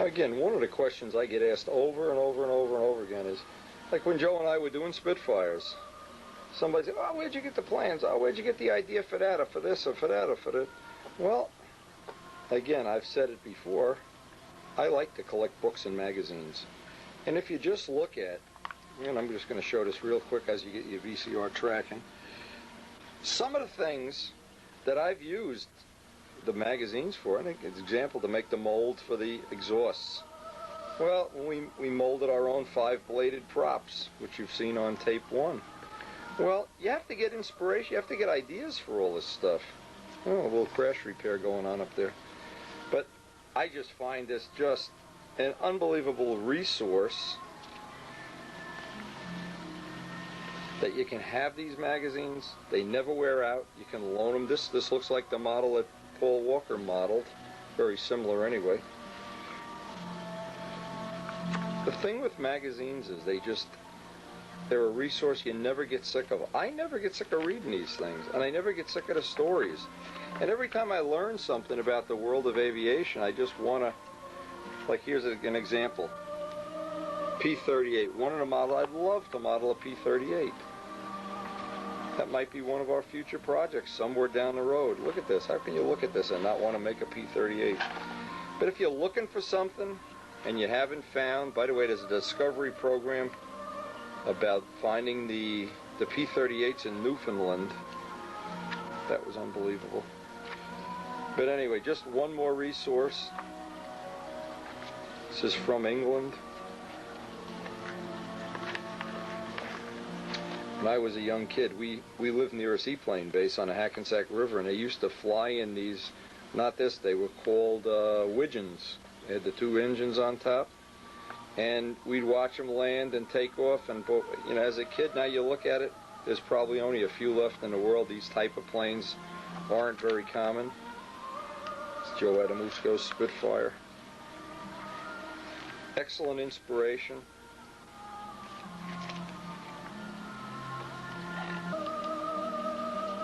Now again, one of the questions I get asked over and over and over and over again is, like when Joe and I were doing Spitfires, somebody said, oh, where'd you get the plans? Oh, where'd you get the idea for that, or for this, or for that, or for that? Well, again, I've said it before, I like to collect books and magazines. And if you just look at, and I'm just going to show this real quick as you get your VCR tracking, some of the things that I've used the magazines for, I think it's an example to make the mold for the exhausts. Well, we molded our own 5-bladed props, which you've seen on tape 1. Well, you have to get inspiration, you have to get ideas for all this stuff. Oh, a little crash repair going on up there. But I just find this just an unbelievable resource that you can have these magazines. They never wear out. You can loan them. This looks like the model that Paul Walker modeled. Very similar anyway. The thing with magazines is they're a resource you never get sick of. I never get sick of reading these things, and I never get sick of the stories. And every time I learn something about the world of aviation, I just want to, like here's an example. P-38, one of the models, I'd love to model a P-38. That might be one of our future projects somewhere down the road. Look at this. How can you look at this and not want to make a P-38? But if you're looking for something and you haven't found, by the way, there's a discovery program about finding the P-38s in Newfoundland. That was unbelievable. But anyway, just one more resource. This is from England. When I was a young kid, we lived near a seaplane base on the Hackensack River, and they used to fly in these, not this, they were called widgeons. They had the 2 engines on top, and we'd watch them land and take off. And you know, as a kid, now you look at it, there's probably only a few left in the world. These type of planes aren't very common. It's Joe Adamusco's Spitfire. Excellent inspiration.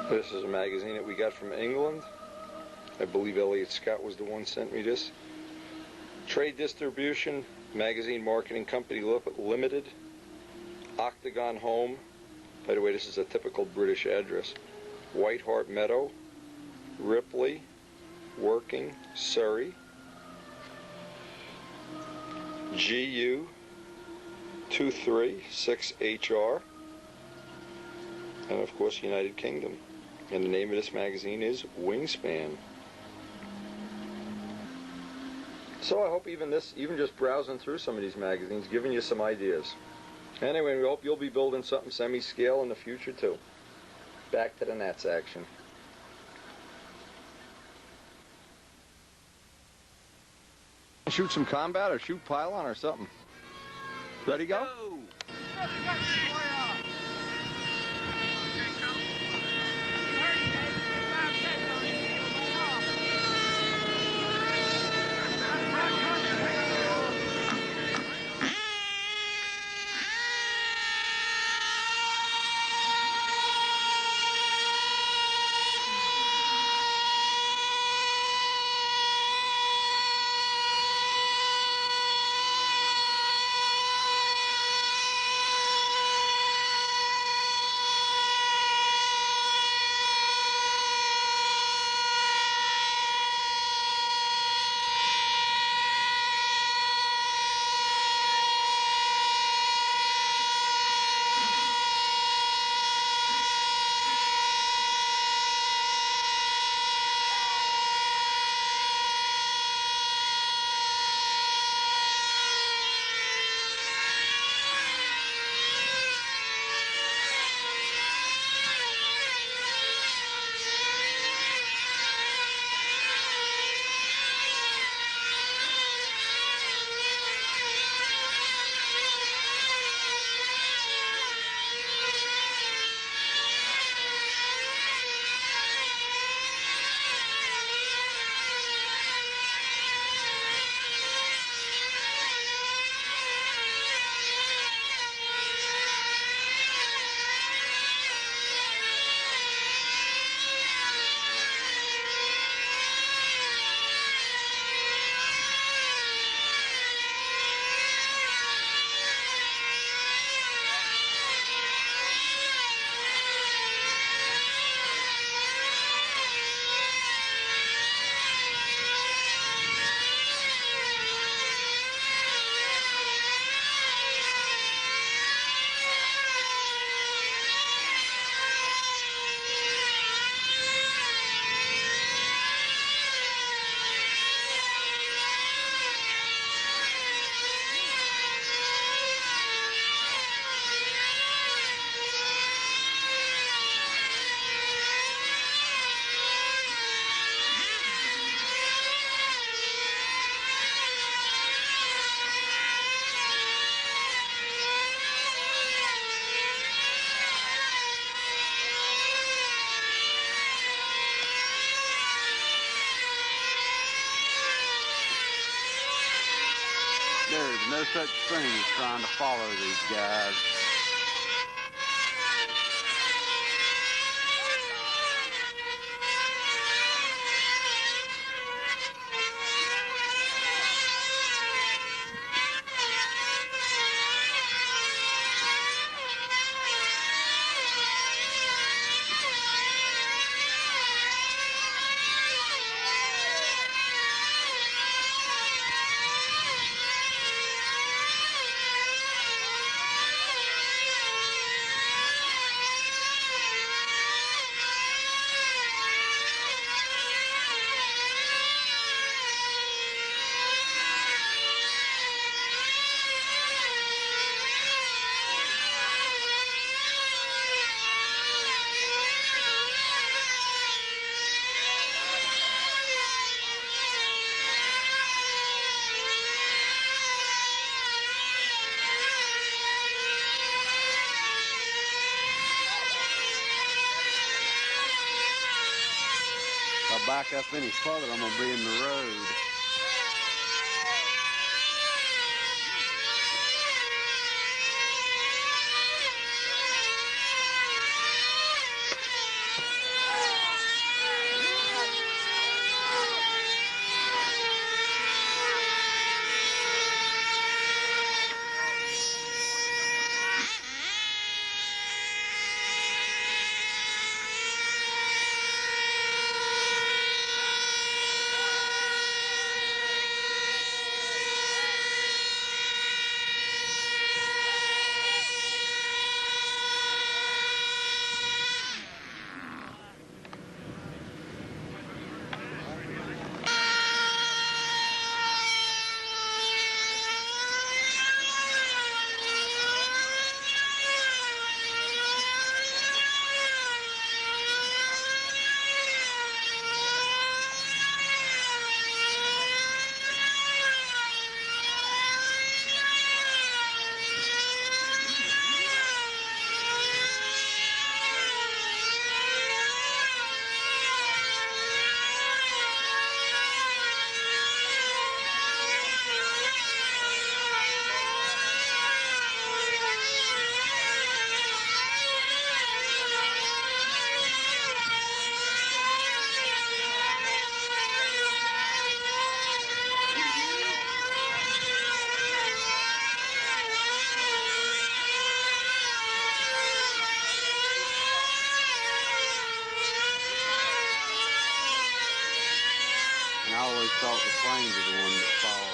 This is a magazine that we got from England. I believe Elliot Scott was the one who sent me this. Trade Distribution, Magazine Marketing Company Limited, Octagon Home. By the way, this is a typical British address. White Hart Meadow, Ripley, Working, Surrey, GU 236HR, and of course United Kingdom. And the name of this magazine is Wingspan. So I hope even just browsing through some of these magazines, giving you some ideas. Anyway, we hope you'll be building something semi-scale in the future too. Back to the Nats action. Shoot some combat or shoot pylon or something. Ready, go? no such thing as trying to follow these guys. If I back up any further, I'm going to be in the road. And I always thought the planes are the one that fall.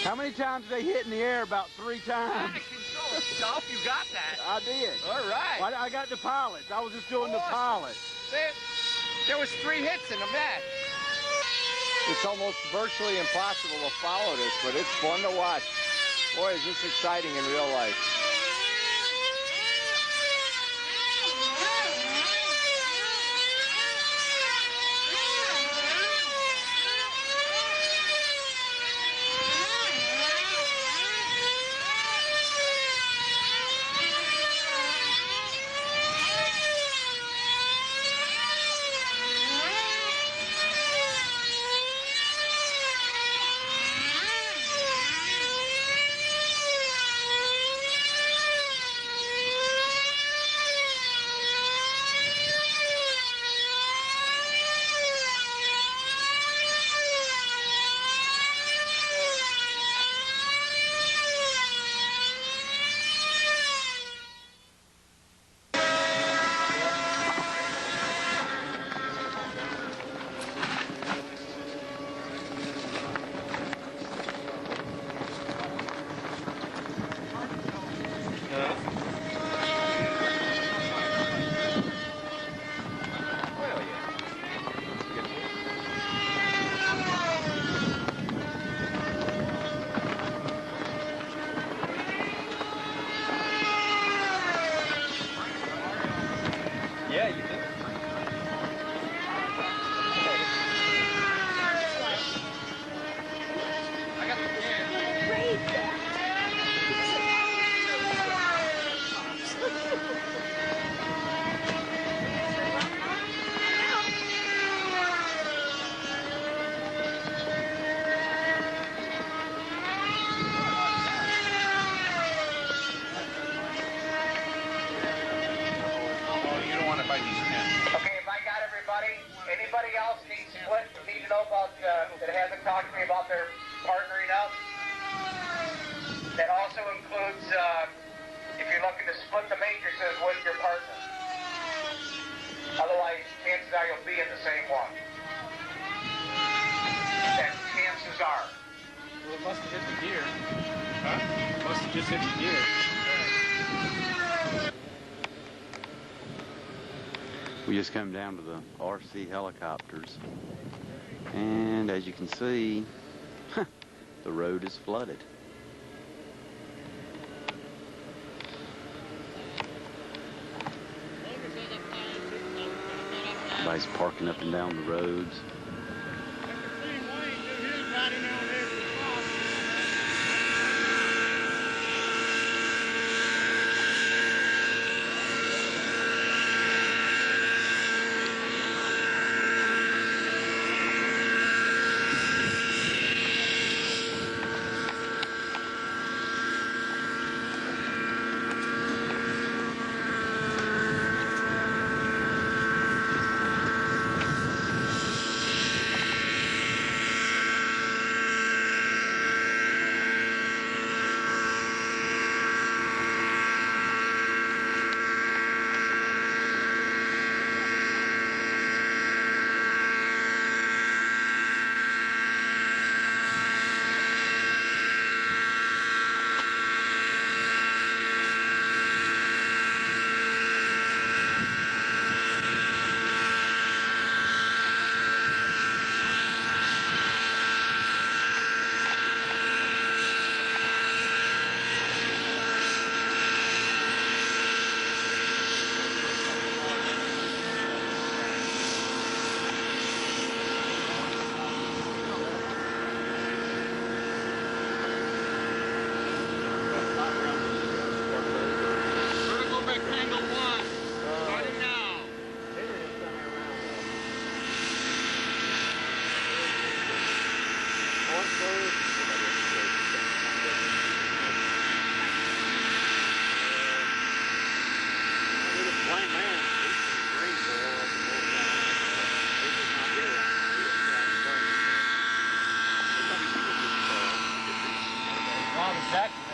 How many times did they hit in the air? About 3 times. Out of control stuff. You got that. I did. All right. Well, I got the pilots. I was just doing the pilots. There was 3 hits in the match. It's almost virtually impossible to follow this, but it's fun to watch. Boy, is this exciting in real life. Yeah, you do. I got the Okay, if I got everybody, anybody else need to know about, that hasn't talked to me about their partnering up? That also includes, if you're looking to split the matrices with your partner. Otherwise, chances are you'll be in the same one. And chances are. Well, it must have hit the gear. Huh? Must have just hit the gear. We just come down to the RC helicopters, and as you can see, the road is flooded. Everybody's parking up and down the roads. Blind man. Robin Jackson.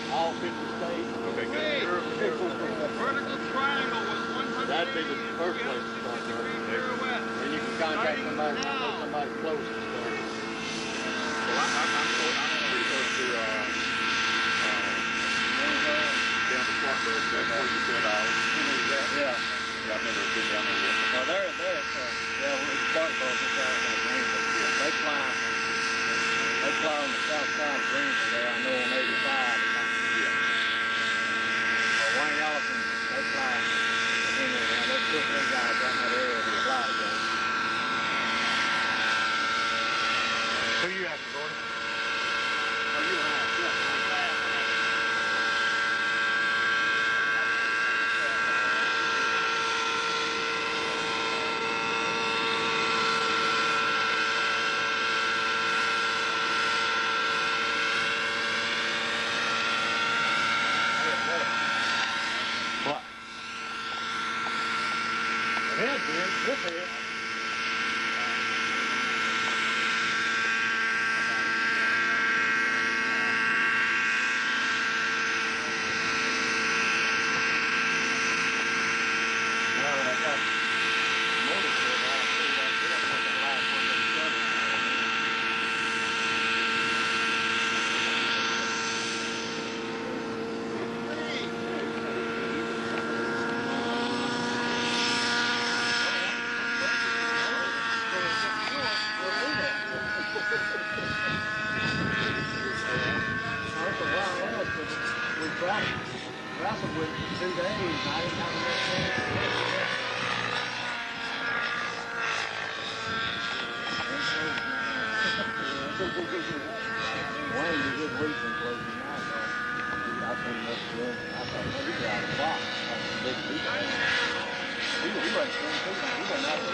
All 50 states. Okay, good. Vertical triangle was 100. That'd be the first place to start. And you can contact somebody close to start. Well, I'm pretty close to down to Clarksville. That's where you said yeah. Yeah, I've never been down there yet. Well, there, it's Clarksville. They fly on the south side of Greenville there. I know on 85. Wayne Ellison, they fly in there now. There's 2 or 3 guys right in that area that fly together. Who you after, Gordon? Oh, you and I. This is. Wrestled with 2 days. I didn't have Wayne did his reaching close to my house. I think that's good. I thought he got out of the box. That's a big people. He was 22. He wasn't out of the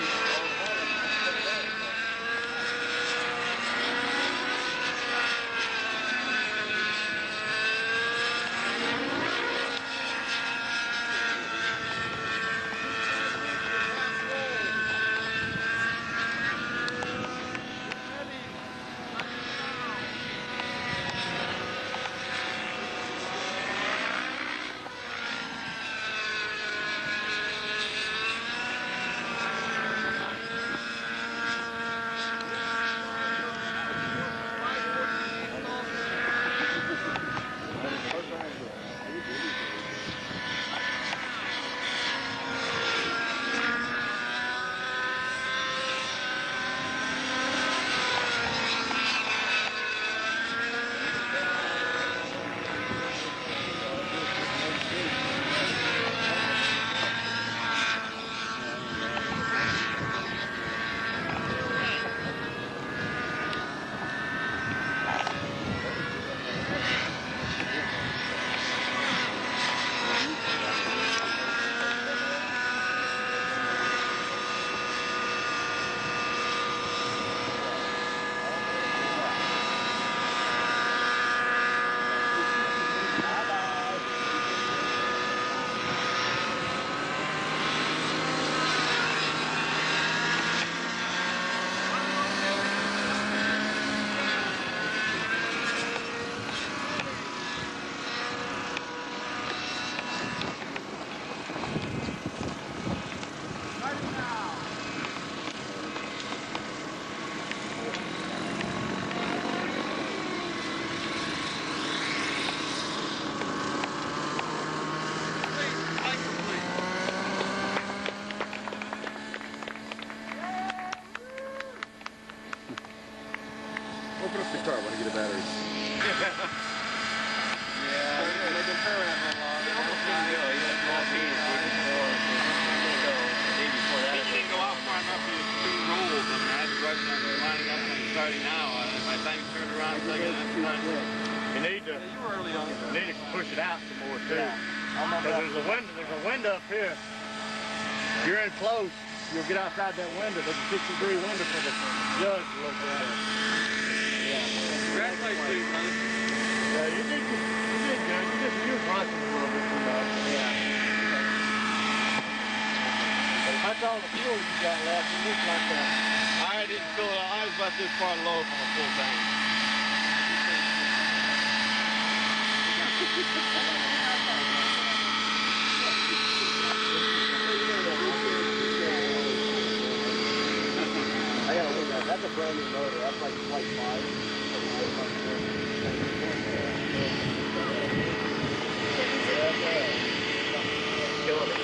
start when I get a battery. Yeah, they can turn around a lot. He didn't go out far enough for two rolls. I mean, I had to rush on lining up and starting now. By the time he turned around, you need to push it out some more too. Because there's a window up here. If you're in close, you'll get outside that window. There's a 6-degree window for the judge to look at. Yeah. Congratulations, to you, brother. Yeah, you did good. You were crossing a little bit too much. Yeah. But if that's all the fuel you got left, it looks like that. I didn't fill it out. I was about this far low from a full tank. I gotta look at that. That's a brand new motor. That's like flight 5. Killing it.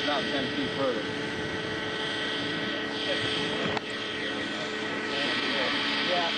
About 10 feet further. Yeah.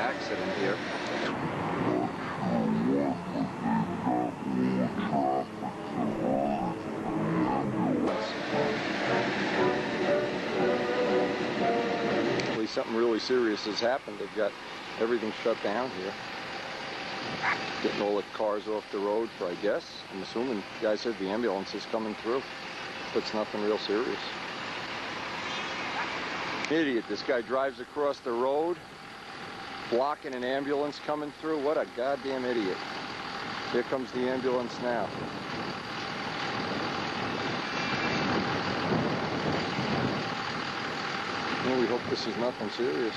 accident here. Something really serious has happened. They've got everything shut down here. Getting all the cars off the road for, I guess, I'm assuming, the guy said the ambulance is coming through. But it's nothing real serious. Idiot, this guy drives across the road, blocking an ambulance coming through. What a goddamn idiot. Here comes the ambulance now. Well, we hope this is nothing serious.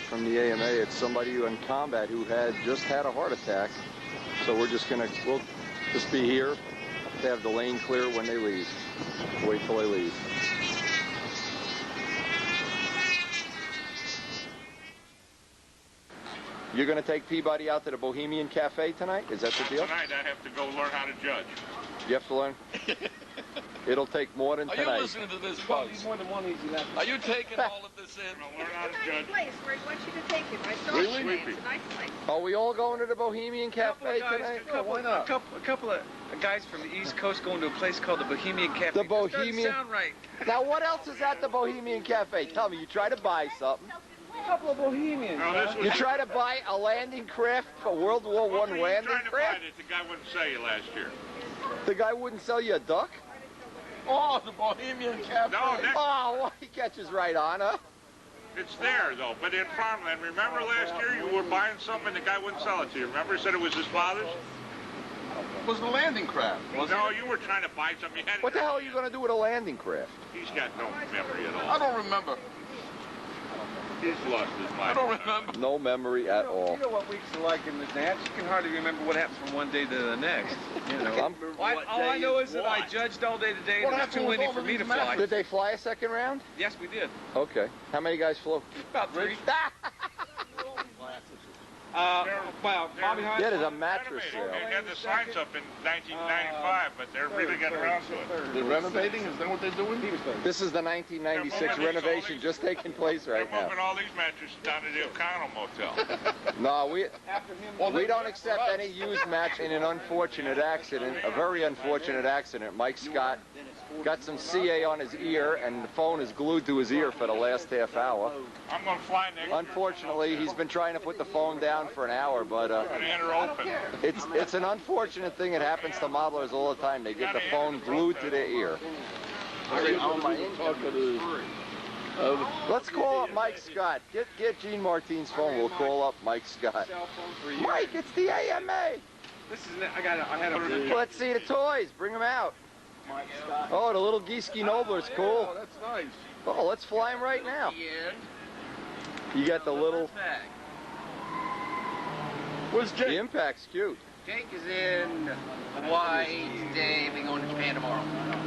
From the AMA, it's somebody in combat who had just had a heart attack. So we'll just be here. They have the lane clear when they leave. Wait till they leave. You're going to take Peabody out to the Bohemian Cafe tonight? Is that the deal? Tonight I have to go learn how to judge. You have to learn? It'll take more than tonight. Are you listening to this, folks? More than one easy left. Are you taking all of this in? I'm going to learn how to judge. Place where he wants you to take him. I saw Really? it today. It's a nice place. Are we all going to the Bohemian Cafe tonight? A couple of guys from the East Coast going to a place called the Bohemian Cafe. The Bohemian. Doesn't sound right. Now, what else is at the Bohemian Cafe? Tell me, you try to buy something. A couple of Bohemians. No, this was You try to buy a landing craft, a World War what I were you landing trying to buy craft? that the guy wouldn't sell you last year? The guy wouldn't sell you a duck? Oh, the Bohemian Cafe. No, Oh, well, he catches right on, huh? it's there, though. But in farmland, remember last year you were buying something and the guy wouldn't sell it to you? Remember he said it was his father's? It was the landing craft, wasn't No, it? you were trying to buy something. You had What the hell are you going to do with a landing craft? He's got no memory at I all. don't remember. He's lost his mind. I don't remember. No memory at all. You know what weeks are like in the dance? You can hardly remember what happens from one day to the next. You know. All I know is that I judged all day today, and it was too windy for me to fly. Did they fly a second round? Yes, we did. Okay. How many guys flew? About 3. Well, Bobby Hines. Yeah, there's a mattress Renovating. sale. They had the signs up in 1995, but they're really getting around to it. They're renovating? Is that what they're doing? This is the 1996 renovation just taking place right They're now. moving all these mattresses down to the O'Connell Motel. No, we don't accept any used match. In an unfortunate accident, a very unfortunate accident, Mike Scott got some CA on his ear, and the phone is glued to his ear for the last half hour. I'm going to fly next year. Unfortunately, he's been trying to put the phone down for an hour, but I'm going to enter open. it's an unfortunate thing. It happens to modelers all the time. They get the phone glued to their ear. Let's call up Mike Scott. Get Gene Martine's phone. We'll call up Mike Scott. Mike, it's the AMA. This is. I had a. Let's see the toys. Bring them out. Oh, the little Gieske Nobler's cool. Oh, that's nice. Oh, let's fly him right now. You got the little. Where's The Jake? Impact's cute. Jake is in Hawaii today, we going to Japan tomorrow.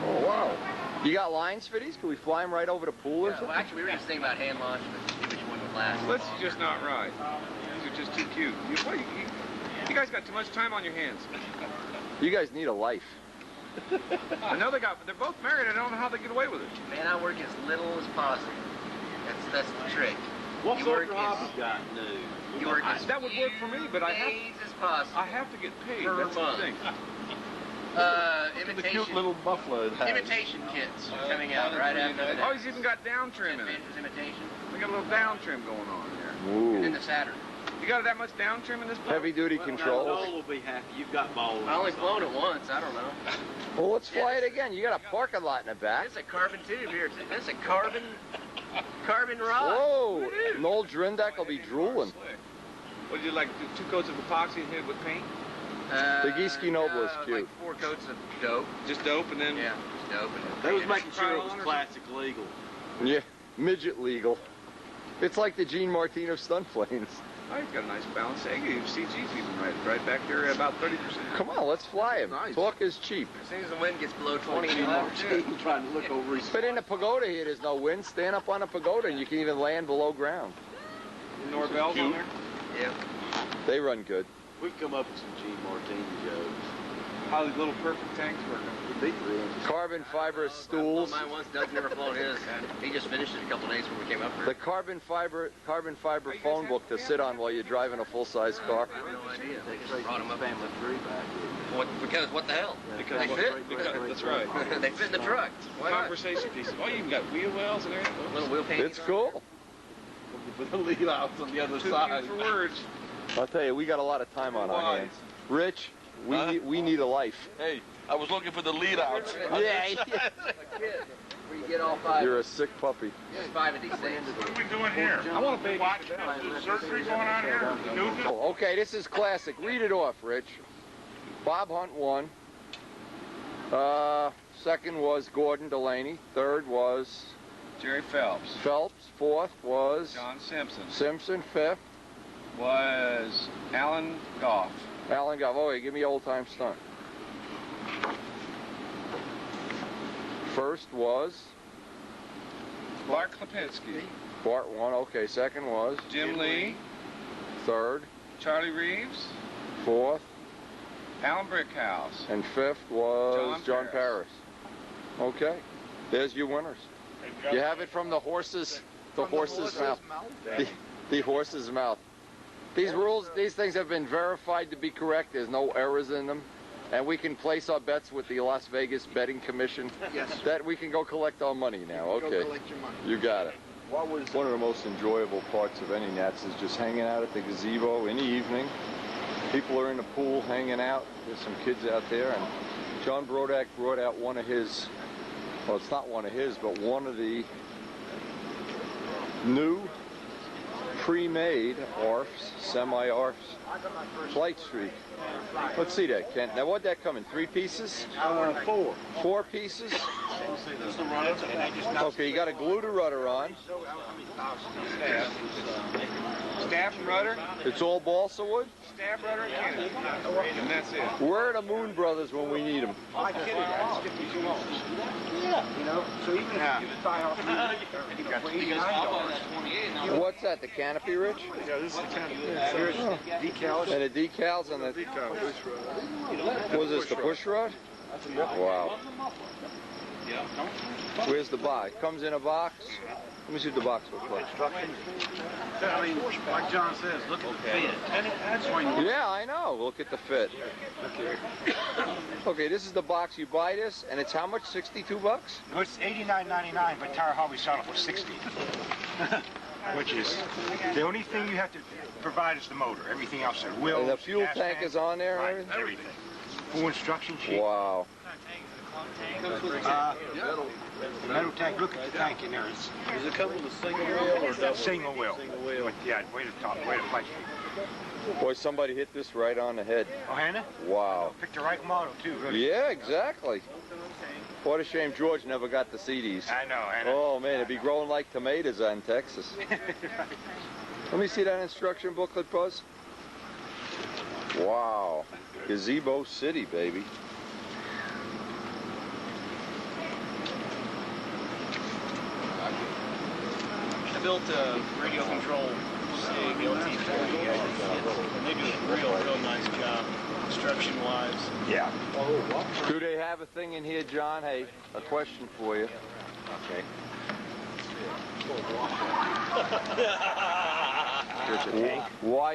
Oh, wow. You got lines for these? Can we fly them right over the pool or Well, something? actually, we were just thinking about hand launch, but see which one would last. Well, this is just not right. These are just too cute. You guys got too much time on your hands. You guys need a life. I know they're both married. I don't know how they get away with it. Man, I work as little as possible. That's the trick. What You sort work of as- hobby you got new? You work as That would work for me, but I days as possible. have to get paid. Per That's the month. thing. The Imitation. cute little buffalo it has. Imitation kits coming out right after the Oh, he's even got down trim in it. Vintage imitation. We got a little down trim going on here. And then Ooh. the Saturn. You got that much down trim in this boat? Heavy duty Noel controls. will be happy. You've got balls. I only flown it once. I don't know. Well, let's fly it again. You got a parking lot in the back. It's a carbon tube here. It's a carbon rod. Whoa. Noel Drindak will be drooling. Would you like 2 coats of epoxy and hit it with paint? The Gieske Noble is cute. Like 4 coats of dope. Just dope and then... Yeah, just dope. And They was paint it. making sure it was classic legal. Yeah. Midget legal. It's like the Gene Martin of stunt planes. Oh, he's got a nice balance. Hey, CG's even right back there at about 30%. Come on, let's fly him. Nice. Talk is cheap. As soon as the wind gets below 20, Gene Martin trying to look over his... But in the pagoda here, there's no wind. Stand up on a pagoda and you can even land below ground. Norvell's on there? Yeah. They run good. We come up with some Gene Martin jokes. How the little perfect tanks working? Carbon fiber stools. Mine once, Doug's never flown his. He just finished it a couple days when we came up here. The carbon fiber phone book to sit on while you're driving a full-size car. I have no idea. They just brought him up. Family 3 back here. Because what the hell? Because They fit. that's right. They fit in the truck. Why not? Conversation pieces. Oh, you even got wheel wells and everything. Little wheel paint. It's cool. With the lead outs on the other Too side. few for words. I'll tell you, we got a lot of time on our hands. Rich, we need a life. Hey, I was looking for the lead outs. Yeah. Where you get all five. You're a sick puppy. There's 5 of these things. What are we doing here? I want to Watch surgery going on here? New Oh, okay, this is classic. Read it off, Rich. Bob Hunt won. Second was Gordon Delaney. Third was Jerry Phelps. Phelps. Fourth was John Simpson. Simpson. Fifth, Was Alan Goff. Alan Goff. Oh, wait, give me old-time stunt. First was Bart Klipinski. Bart won. Okay, second was Jim Lee. third, Charlie Reeves. fourth, Alan Brickhouse. and fifth was John John Paris. Okay, there's your winners. You have it from the horse's mouth. The horse's mouth. These rules, these things have been verified to be correct. There's no errors in them. And we can place our bets with the Las Vegas Betting Commission. Yes. That we can go collect our money now. Okay. Go collect your money. You got it. One of the most enjoyable parts of any Nats is just hanging out at the gazebo in the evening. People are in the pool hanging out. There's some kids out there. And John Brodak brought out one of his, well, it's not one of his, but one of the new pre-made ARFs, semi-ARFs, Flight Streak. Let's see that, Kent. Now, what'd that come in? 3 pieces? 4. 4 pieces? Okay, you got to glue the rudder on. Staff and rudder. It's all balsa wood? Staff, rudder, and cannon. And that's it. Where are the Moon Brothers when we need them? I kid you, it's $52. Yeah. You know, so even if you buy off for $89. What's that, the canopy, Rich? Yeah, this is the kind of decals. And the decals on the... What was this, the push rod? Wow. Where's the box? It comes in a box? Let me see what the box looks like. I mean, like John says, look at the fit. And that's when you... Yeah, I know. Look at the fit. Okay, this is the box. You buy this, and it's how much? $62? No, it's $89.99, but Tire Hobby selling it for $60. Which is the only thing you have to provide is the motor. Everything else is wheels. And the fuel gas tank is on there, right, and everything. Full instruction sheet. Wow. Metal tank. Look at the tank in there. Is it come with a single wheel or double? Single wheel. Yeah, way to top, way to flight. Boy, somebody hit this right on the head. Oh, Hannah? Wow. Picked the right model too. Really. Yeah, exactly. What a shame George never got to see these. I know, Hannah. Oh, man, it'd be growing like tomatoes in Texas. Let me see that instruction booklet, Buzz. Wow. Gazebo City, baby. I built a radio control SIG LT40. And they do a real nice job construction-wise. Yeah. Do they have a thing in here, John? Hey, a question for you. Okay. Why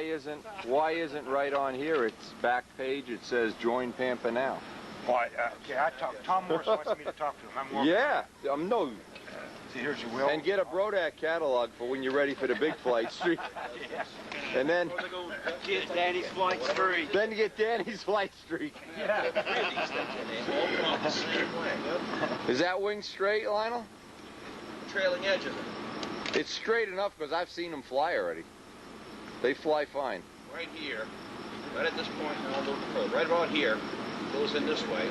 isn't right on here? Its back page. It says join Pampa now. Okay, Tom Morris wants me to talk to him. I'm working. Yeah, no. See, here's your wheel. And get a Brodak catalog for when you're ready for the big flight streak. And then Get Danny's Flight Streak. Then you get Danny's flight streak. Is that wing straight, Lionel? Trailing edge of it. It's straight enough because I've seen them fly already. They fly fine. Right here. Right at this point, and I'll move the probe. Right about here. Goes in this way.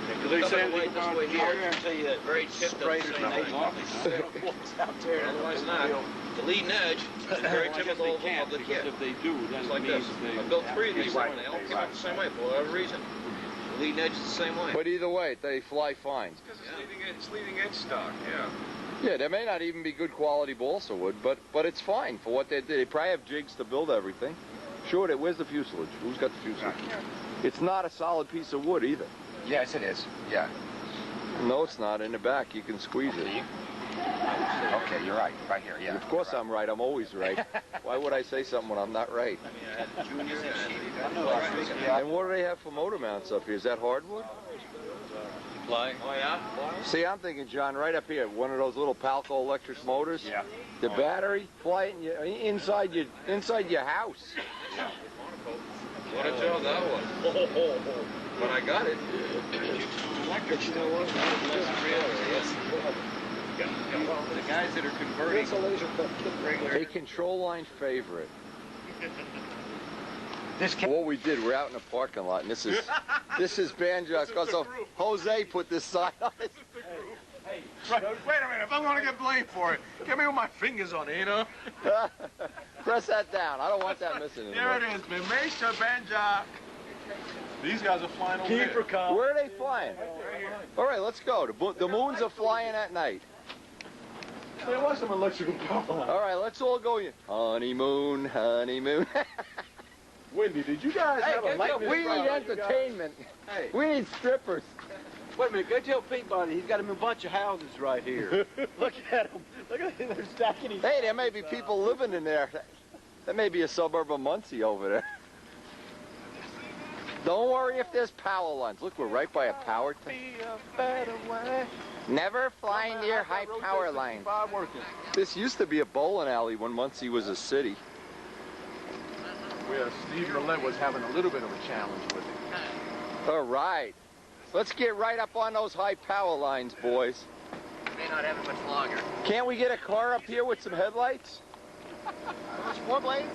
Because they say Wait this way here. until you Very tip straight doesn't or say something. nothing. out there. Otherwise not. The leading edge is very typical of the kit. If they do, then It's like this. I built 3 of these and they all came out the same way for whatever reason. The leading edge is the same way. But either way, they fly fine. Because it's leading edge stock, yeah. Yeah, they may not even be good quality balsa wood, but it's fine for what they did. They probably have jigs to build everything. Sure, where's the fuselage? Who's got the fuselage? It's not a solid piece of wood either. Yes, it is. Yeah. No, it's not. In the back, you can squeeze it. Okay, you're right. Right here, yeah. Of course I'm right. I'm always right. Why would I say something when I'm not right? And what do they have for motor mounts up here? Is that hardwood? Fly. Oh, yeah? See, I'm thinking, John, right up here, one of those little Palco electric motors. Yeah. The battery, fly it inside your house. What a job that was. But I got it. Electric still was less real. The guys that are converting A control line favorite. What we did, we're out in a parking lot, and this is Banjo. Because Jose put this sign on it. Hey, wait a minute. If I'm going to get blamed for it, get me with my fingers on it, you know? Press that down. I don't want that missing anymore. There it is, man. Mr. Banjo. These guys are flying over here. Where are they flying? All right, let's go. The moons are flying at night. There was some electrical power line. All right, let's all go in. Honeymoon, honeymoon. Wendy, did you guys have a lightning we need strike? entertainment. Hey. We need strippers. Wait a minute, go tell Peabody he's got him a bunch of houses right here. Look at him. Look at him. They're stacking his Hey, there may be people living in there. That may be a suburb of Muncie over there. Don't worry if there's power lines. Look, we're right by a power tank. Never fly near high power lines. This used to be a bowling alley when Muncie was a city. Where Steve Millett was having a little bit of a challenge with it. All right. Let's get right up on those high power lines, boys. May not have it much longer. Can't we get a car up here with some headlights? Those 4 blades?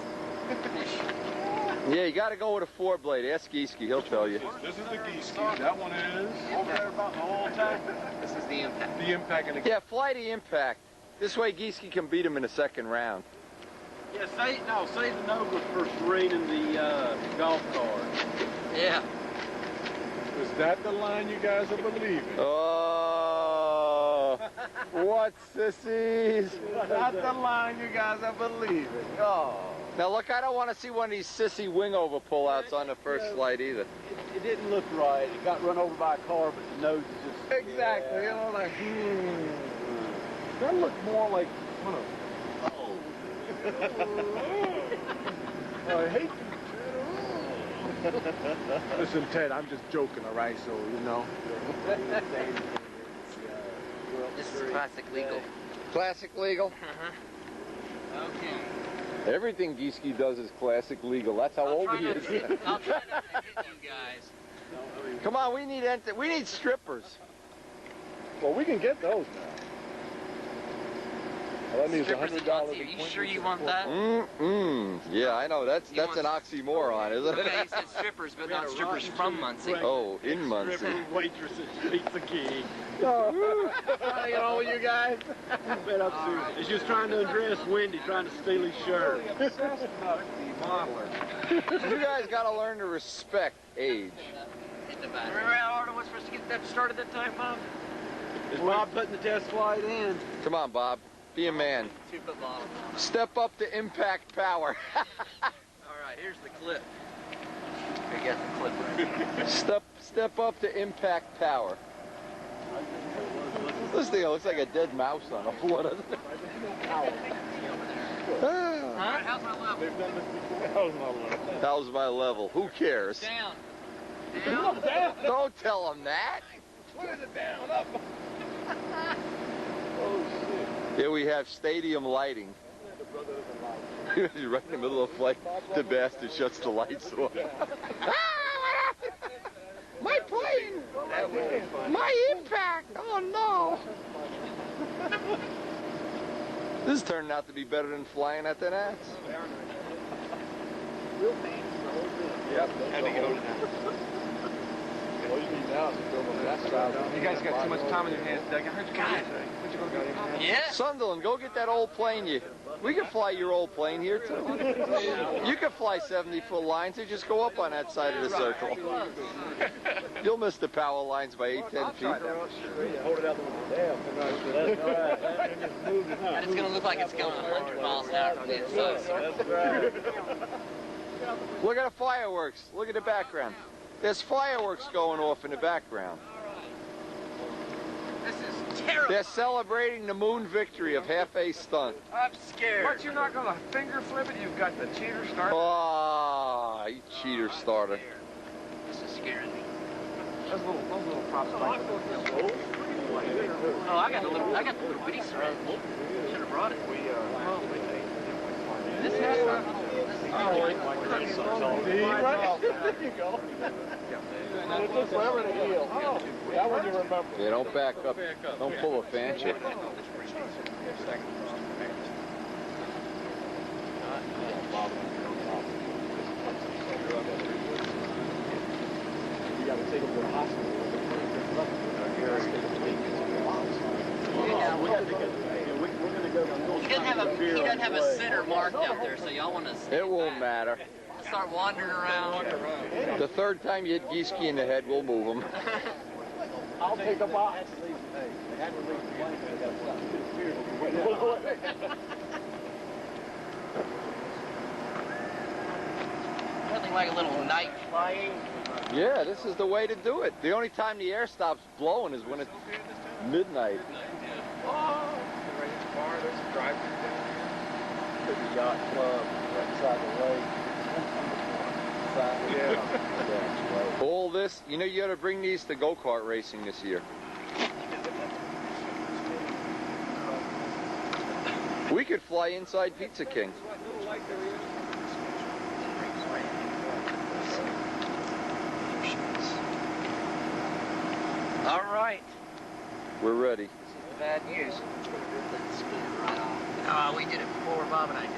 Yeah, you got to go with a 4-blade. Ask Gieske, he'll tell you. This is the Gieske. That one is over there about the whole time. This is the impact. The impact and the... Yeah, fly the impact. This way Gieske can beat him in the second round. Yeah, say the Nova for reading the golf cart. Yeah. Is that the line you guys are believing? Oh, what sissies. That's the line you guys are believing. Oh. Now look, I don't want to see one of these sissy wing over pullouts on the first flight either. It didn't look right. It got run over by a car, but the nose is just... Exactly, you know, like, That looked more like one of... I hate you. Listen, Ted, I'm just joking, all right? So, you know. This is classic legal. Classic legal? Okay. Everything Gieske does is classic legal. That's how old he is. I'll try not to hit you guys. Come on, we need strippers. Well, we can get those now. Well, that means Strippers $100. Are you sure you want that? Yeah, I know. That's want- an oxymoron, isn't it? Okay, you said strippers, but not strippers from Muncie. Oh, in Muncie. Waitresses, Pizza King. You know, you guys. He's just trying to undress Wendy, trying to steal his shirt. You guys got to learn to respect age. Remember how hard it was for us to get that started that time, Bob? Is Bob putting the test flight in? Come on, Bob. Be a man. 2-foot bottom. Step up to impact power. All right, here's the clip. We got the clip. Step up to impact power. This thing looks like a dead mouse on a floor, doesn't it? Huh? How's my level? How's my level? Who cares? Down. Down? Don't tell him that. What is it down? Up? Here we have stadium lighting. Right in the middle of the flight, the bastard shuts the lights off. My plane! My impact! Oh no! This is turning out to be better than flying at the Nats. Yep. Had to go. You guys got too much time on your hands, Doug. I heard you guys say. What you gonna do? Yeah. Sunderland, go get that old plane. We can fly your old plane here too. You can fly 70-foot lines and just go up on that side of the circle. You'll miss the power lines by 8-10 feet. And it's gonna look like it's going 100 miles an hour from the inside. Look at the fireworks. Look at the background. There's fireworks going off in the background. This is terrible. They're celebrating the moon victory of half-a stunt. I'm scared. But you're not gonna finger flip it. You've got the cheater starter. Ah, you cheater starter. This is scaring me. Those little props. Oh, I got the little bitty syringe. Should have brought it. This has There you go. It took forever to heal. That one you remember. Yeah, don't back up. Don't pull a fancy. You gotta take him to the hospital. He doesn't have a center marked out there, so y'all want to. It won't matter. Start wandering around. The third time you hit Gieske in the head, we'll move him. I'll take the box. Nothing like a little night flying. Yeah, this is the way to do it. The only time the air stops blowing is when it's midnight. There's a drive-through down there. To the yacht club right beside the lake. Yeah. All this, you know, you got to bring these to go-kart racing this year. We could fly inside Pizza King. All right. We're ready. This is bad news. We did it before Bob and I did it.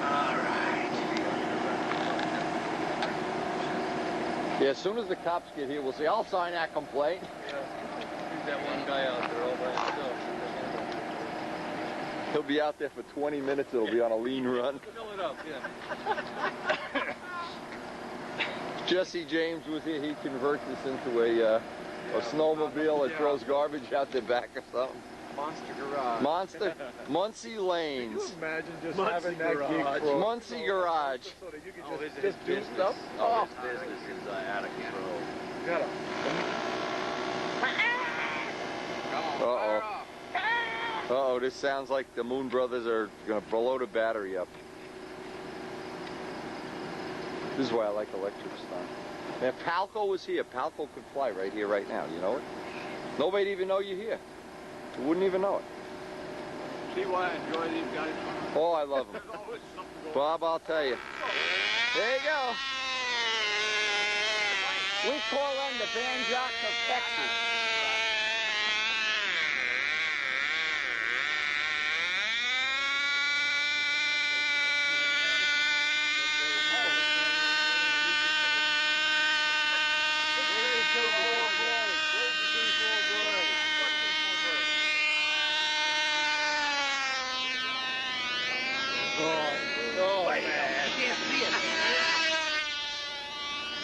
All right. Yeah, as soon as the cops get here, we'll say, I'll sign that complaint. There's that one guy out there all by himself. He'll be out there for 20 minutes. It'll be on a lean run. Fill it up, yeah. Jesse James was here. He'd convert this into a snowmobile that throws garbage out the back or something. Monster Garage. Muncie Lanes. Can you imagine just Muncie having that Garage. gig for Muncie Garage. so that you can just do stuff? Oh, his business is out of control. Got him. Uh-oh. Uh-oh, this sounds like the Moon Brothers are going to blow the battery up. This is why I like electric stuff. Now, if Palco was here, Palco could fly right here, right now. You know it? Nobody'd even know you're here. You wouldn't even know it. See why I enjoy these guys? Oh, I love them. Bob, I'll tell you. There you go. We call them the Van Jocks of Texas.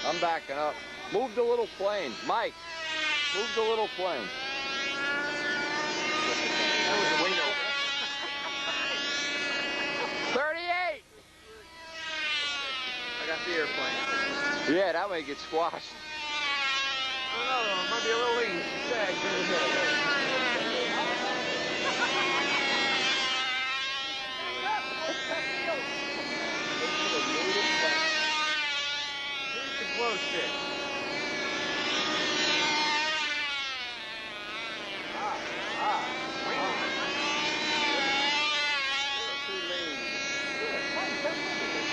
I'm backing up. Move the little plane. Mike, move the little plane. That was a window. 38! I got the airplane. Yeah, that may get squashed. I don't know, it might be a little lean. Close stick.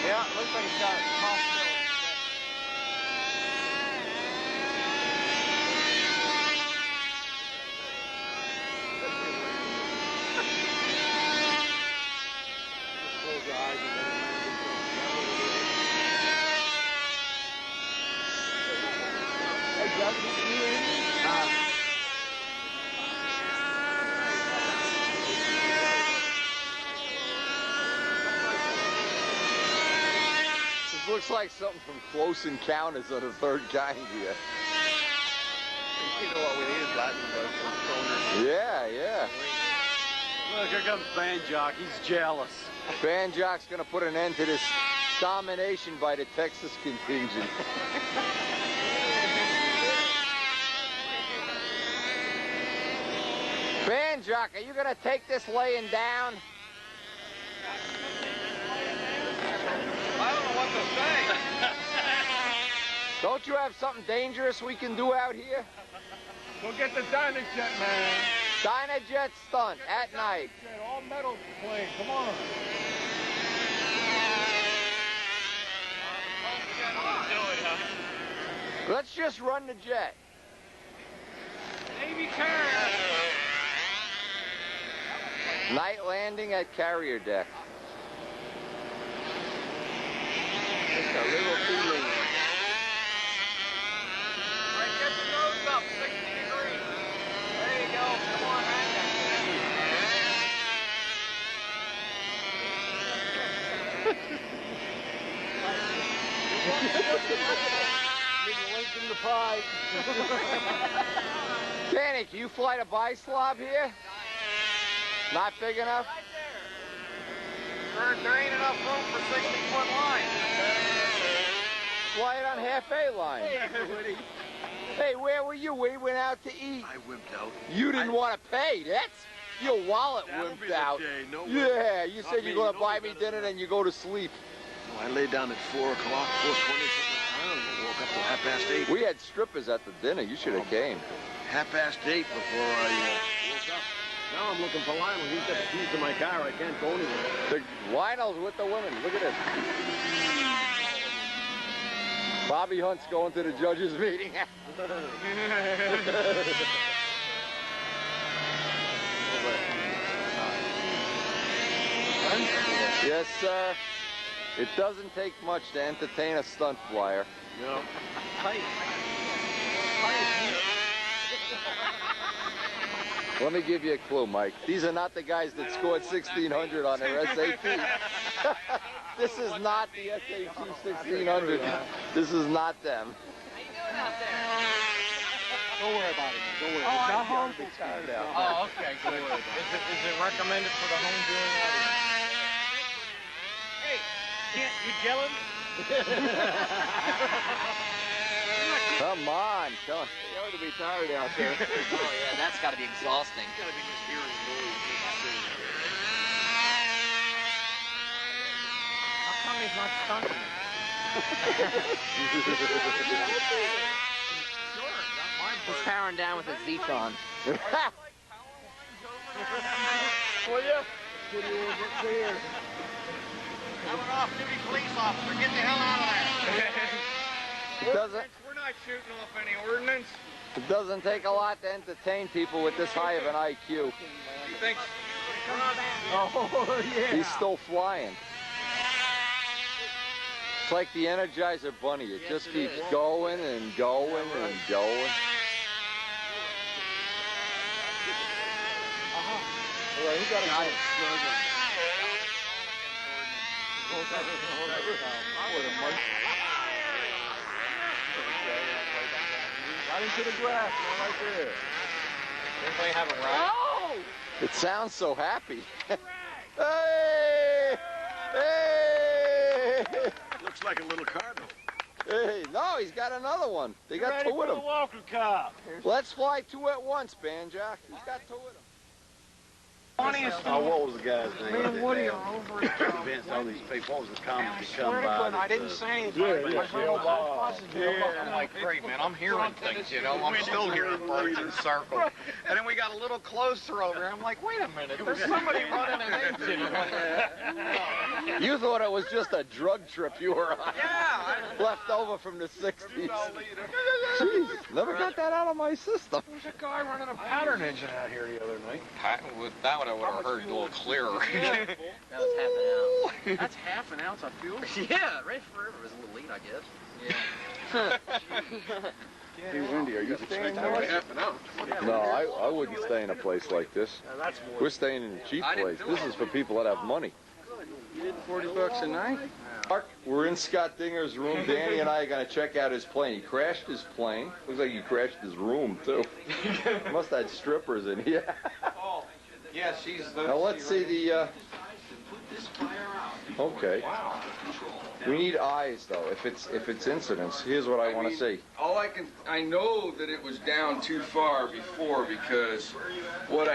Yeah, it looks like it's got possibility. This looks like something from Close Encounters of the Third Kind here. You know what we need is Latin votes. Yeah, yeah. Look, here comes Banjock. He's jealous. Banjock's gonna put an end to this domination by the Texas contingent. Banjock, are you gonna take this laying down? I don't know what to say. Don't you have something dangerous we can do out here? Go get the Dynajet, man. Dynajet stunt at night. All metal plane. Come on. Let's just run the jet. Navy carrier. Night landing at carrier deck. Just a little feeling. Right, get the nose up, 60 degrees. There you go. Come on, hang In the pie. Danny, can you fly the bi-slob here? Not big enough? There ain't enough room for 60-foot line. Fly it on half-A line. Hey, where were you? We went out to eat. I wimped out. You didn't want to pay. That's your wallet That'll wimped be the out. day, no way. Yeah, you Not said me, you're going to no buy way me better dinner, than then you go to sleep. I laid down at 4 o'clock, 4:20 something. I don't know, woke up till 8:30. We had strippers at the dinner. You should have came. 8:30 before I woke up. Now I'm looking for Lionel. He's got the keys to my car. I can't go anywhere. The Lionel's with the women. Look at this. Bobby Hunt's going to the judges' meeting. Yes, sir. It doesn't take much to entertain a stunt flyer. No. Let me give you a clue, Mike. These are not the guys that scored 1,600 on their SAT. This is not the SAT 1,600. This is not them. Don't worry about it, man. Don't worry. Oh, It's not I'm harmful. Oh, okay, good. Is it recommended for the home viewing audience? Hey, you gelling? Come on, come on. You ought to be tired out there. Oh, yeah, that's got to be exhausting. Gotta be just hearing noise. How come he's not stunting? He's powering down with his Zetron. Will you? Here. I'm an off-duty police officer. Get the hell out of there. We're not shooting off any ordnance. It doesn't take a lot to entertain people with this high of an IQ. He thinks. Oh, yeah. He's still flying. It's like the Energizer Bunny. It just keeps going and going and going. Well, he got a guy right into the grass, man, right there. Anybody have a ride? Oh! It sounds so happy. Hey! Hey! Looks like a little car, though. Hey, no, he's got another one. They got two with him. Walker car. Let's fly two at once, Banjock. He's got two with him. Funniest Oh, what was the guy's name? me and Woody are over at Convinced all these people. What was the comment I that swear come to by? God, I didn't say anything. Yeah, I yeah, heard yeah. all the buzzing. I'm like, great, man, I'm hearing things, you know. I'm still hearing birds in circles. And then we got a little closer over here. I'm like, wait a minute, there's somebody running an engine. You thought it was just a drug trip you were on. Yeah. Left over from the 60s. Jeez, never got that out of my system. There's a guy running a pattern engine out here the other night. That would thought I would have heard a little clearer. That was half an ounce. That's half an ounce of fuel? Yeah, Red Forever was a little lean, I guess. Hey, Wendy, are you staying Half there? an ounce. No, I wouldn't stay in a place like this. That's more. We're staying in a cheap place. This is for people that have money. You did $40 a night? Mark, we're in Scott Dinger's room. Danny and I are going to check out his plane. He crashed his plane. Looks like he crashed his room, too. Must have had strippers in here. Oh, yeah, she's... Now, let's see the... Okay. We need eyes, though. If it's incidents, here's what I want to see. I know that it was down too far before because what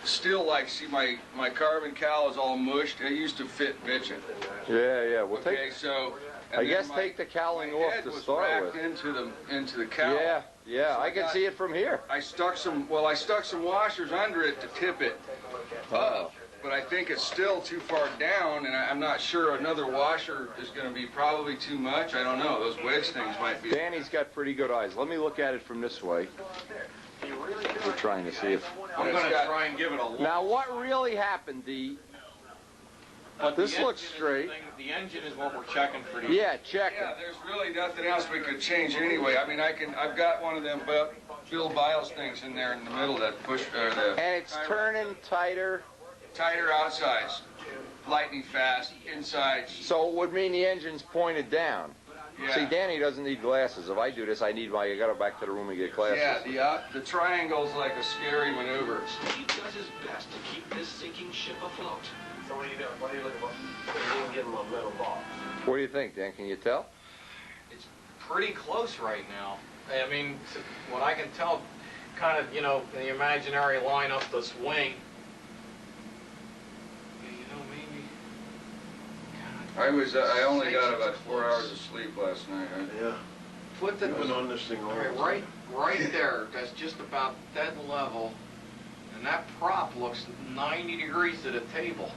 still like, see my carbon cowl is all mushed. I used to fit bitching. Yeah. Well, Okay, so... I guess take the cowling off to start with. Into the cowl. Yeah, So I can see it from here. I stuck some washers under it to tip it up, but I think it's still too far down, and I'm not sure another washer is going to be probably too much. I don't know. Those wedge things might be. Danny's got pretty good eyes. Let me look at it from this way. We're trying to see if... I'm going to try and give it a look. Now, what really happened, D? This looks straight. The engine is what we're checking for. Yeah, check Yeah, it. there's really nothing else we could change anyway. I mean, I've got one of them Bill Biles things in there in the middle that push. And it's turning tighter. Tighter outsides, lightning fast, insides. So it would mean the engine's pointed down. Yeah. See, Danny doesn't need glasses. If I do this, I gotta go back to the room and get glasses. Yeah, the triangle's like a scary maneuver. Steve does his best to keep this sinking ship afloat. So what are you doing? What are you looking for? You didn't give him a metal ball. What do you think, Dan? Can you tell? It's pretty close right now. I mean, what I can tell, kind of, the imaginary line up this wing. Maybe. I only got about 4 hours of sleep last night. Yeah. Put the... I've been on this thing all Right there. That's just about dead level. And that prop looks 90 degrees to the table.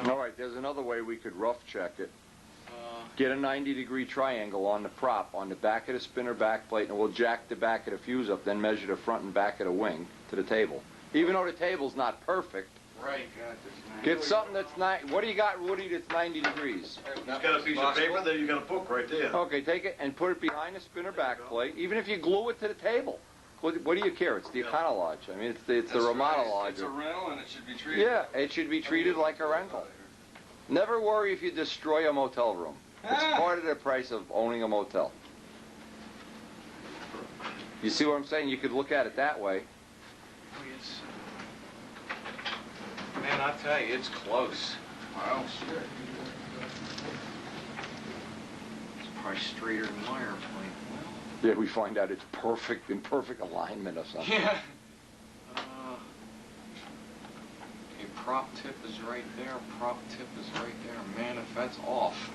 All right, there's another way we could rough check it. Get a 90-degree triangle on the prop on the back of the spinner back plate, and we'll jack the back of the fuse up, then measure the front and back of the wing to the table. Even though the table's not perfect, Right. get something that's what do you got, Woody, that's 90 degrees? You've got a piece of paper there, you got a book right there. Okay, take it and put it behind the spinner back plate, even if you glue it to the table. What do you care? It's the Econo Lodge. I mean, it's the Ramada Lodge. It's a rental and it should be treated. Yeah, it should be treated like a rental. Never worry if you destroy a motel room. It's part of the price of owning a motel. You see what I'm saying? You could look at it that way. Man, I tell you, it's close. Wow, shit. It's probably straighter than my airplane. Yeah, we find out it's perfect, in perfect alignment or something. Yeah. Okay, prop tip is right there. Prop tip is right there. Man, if that's off.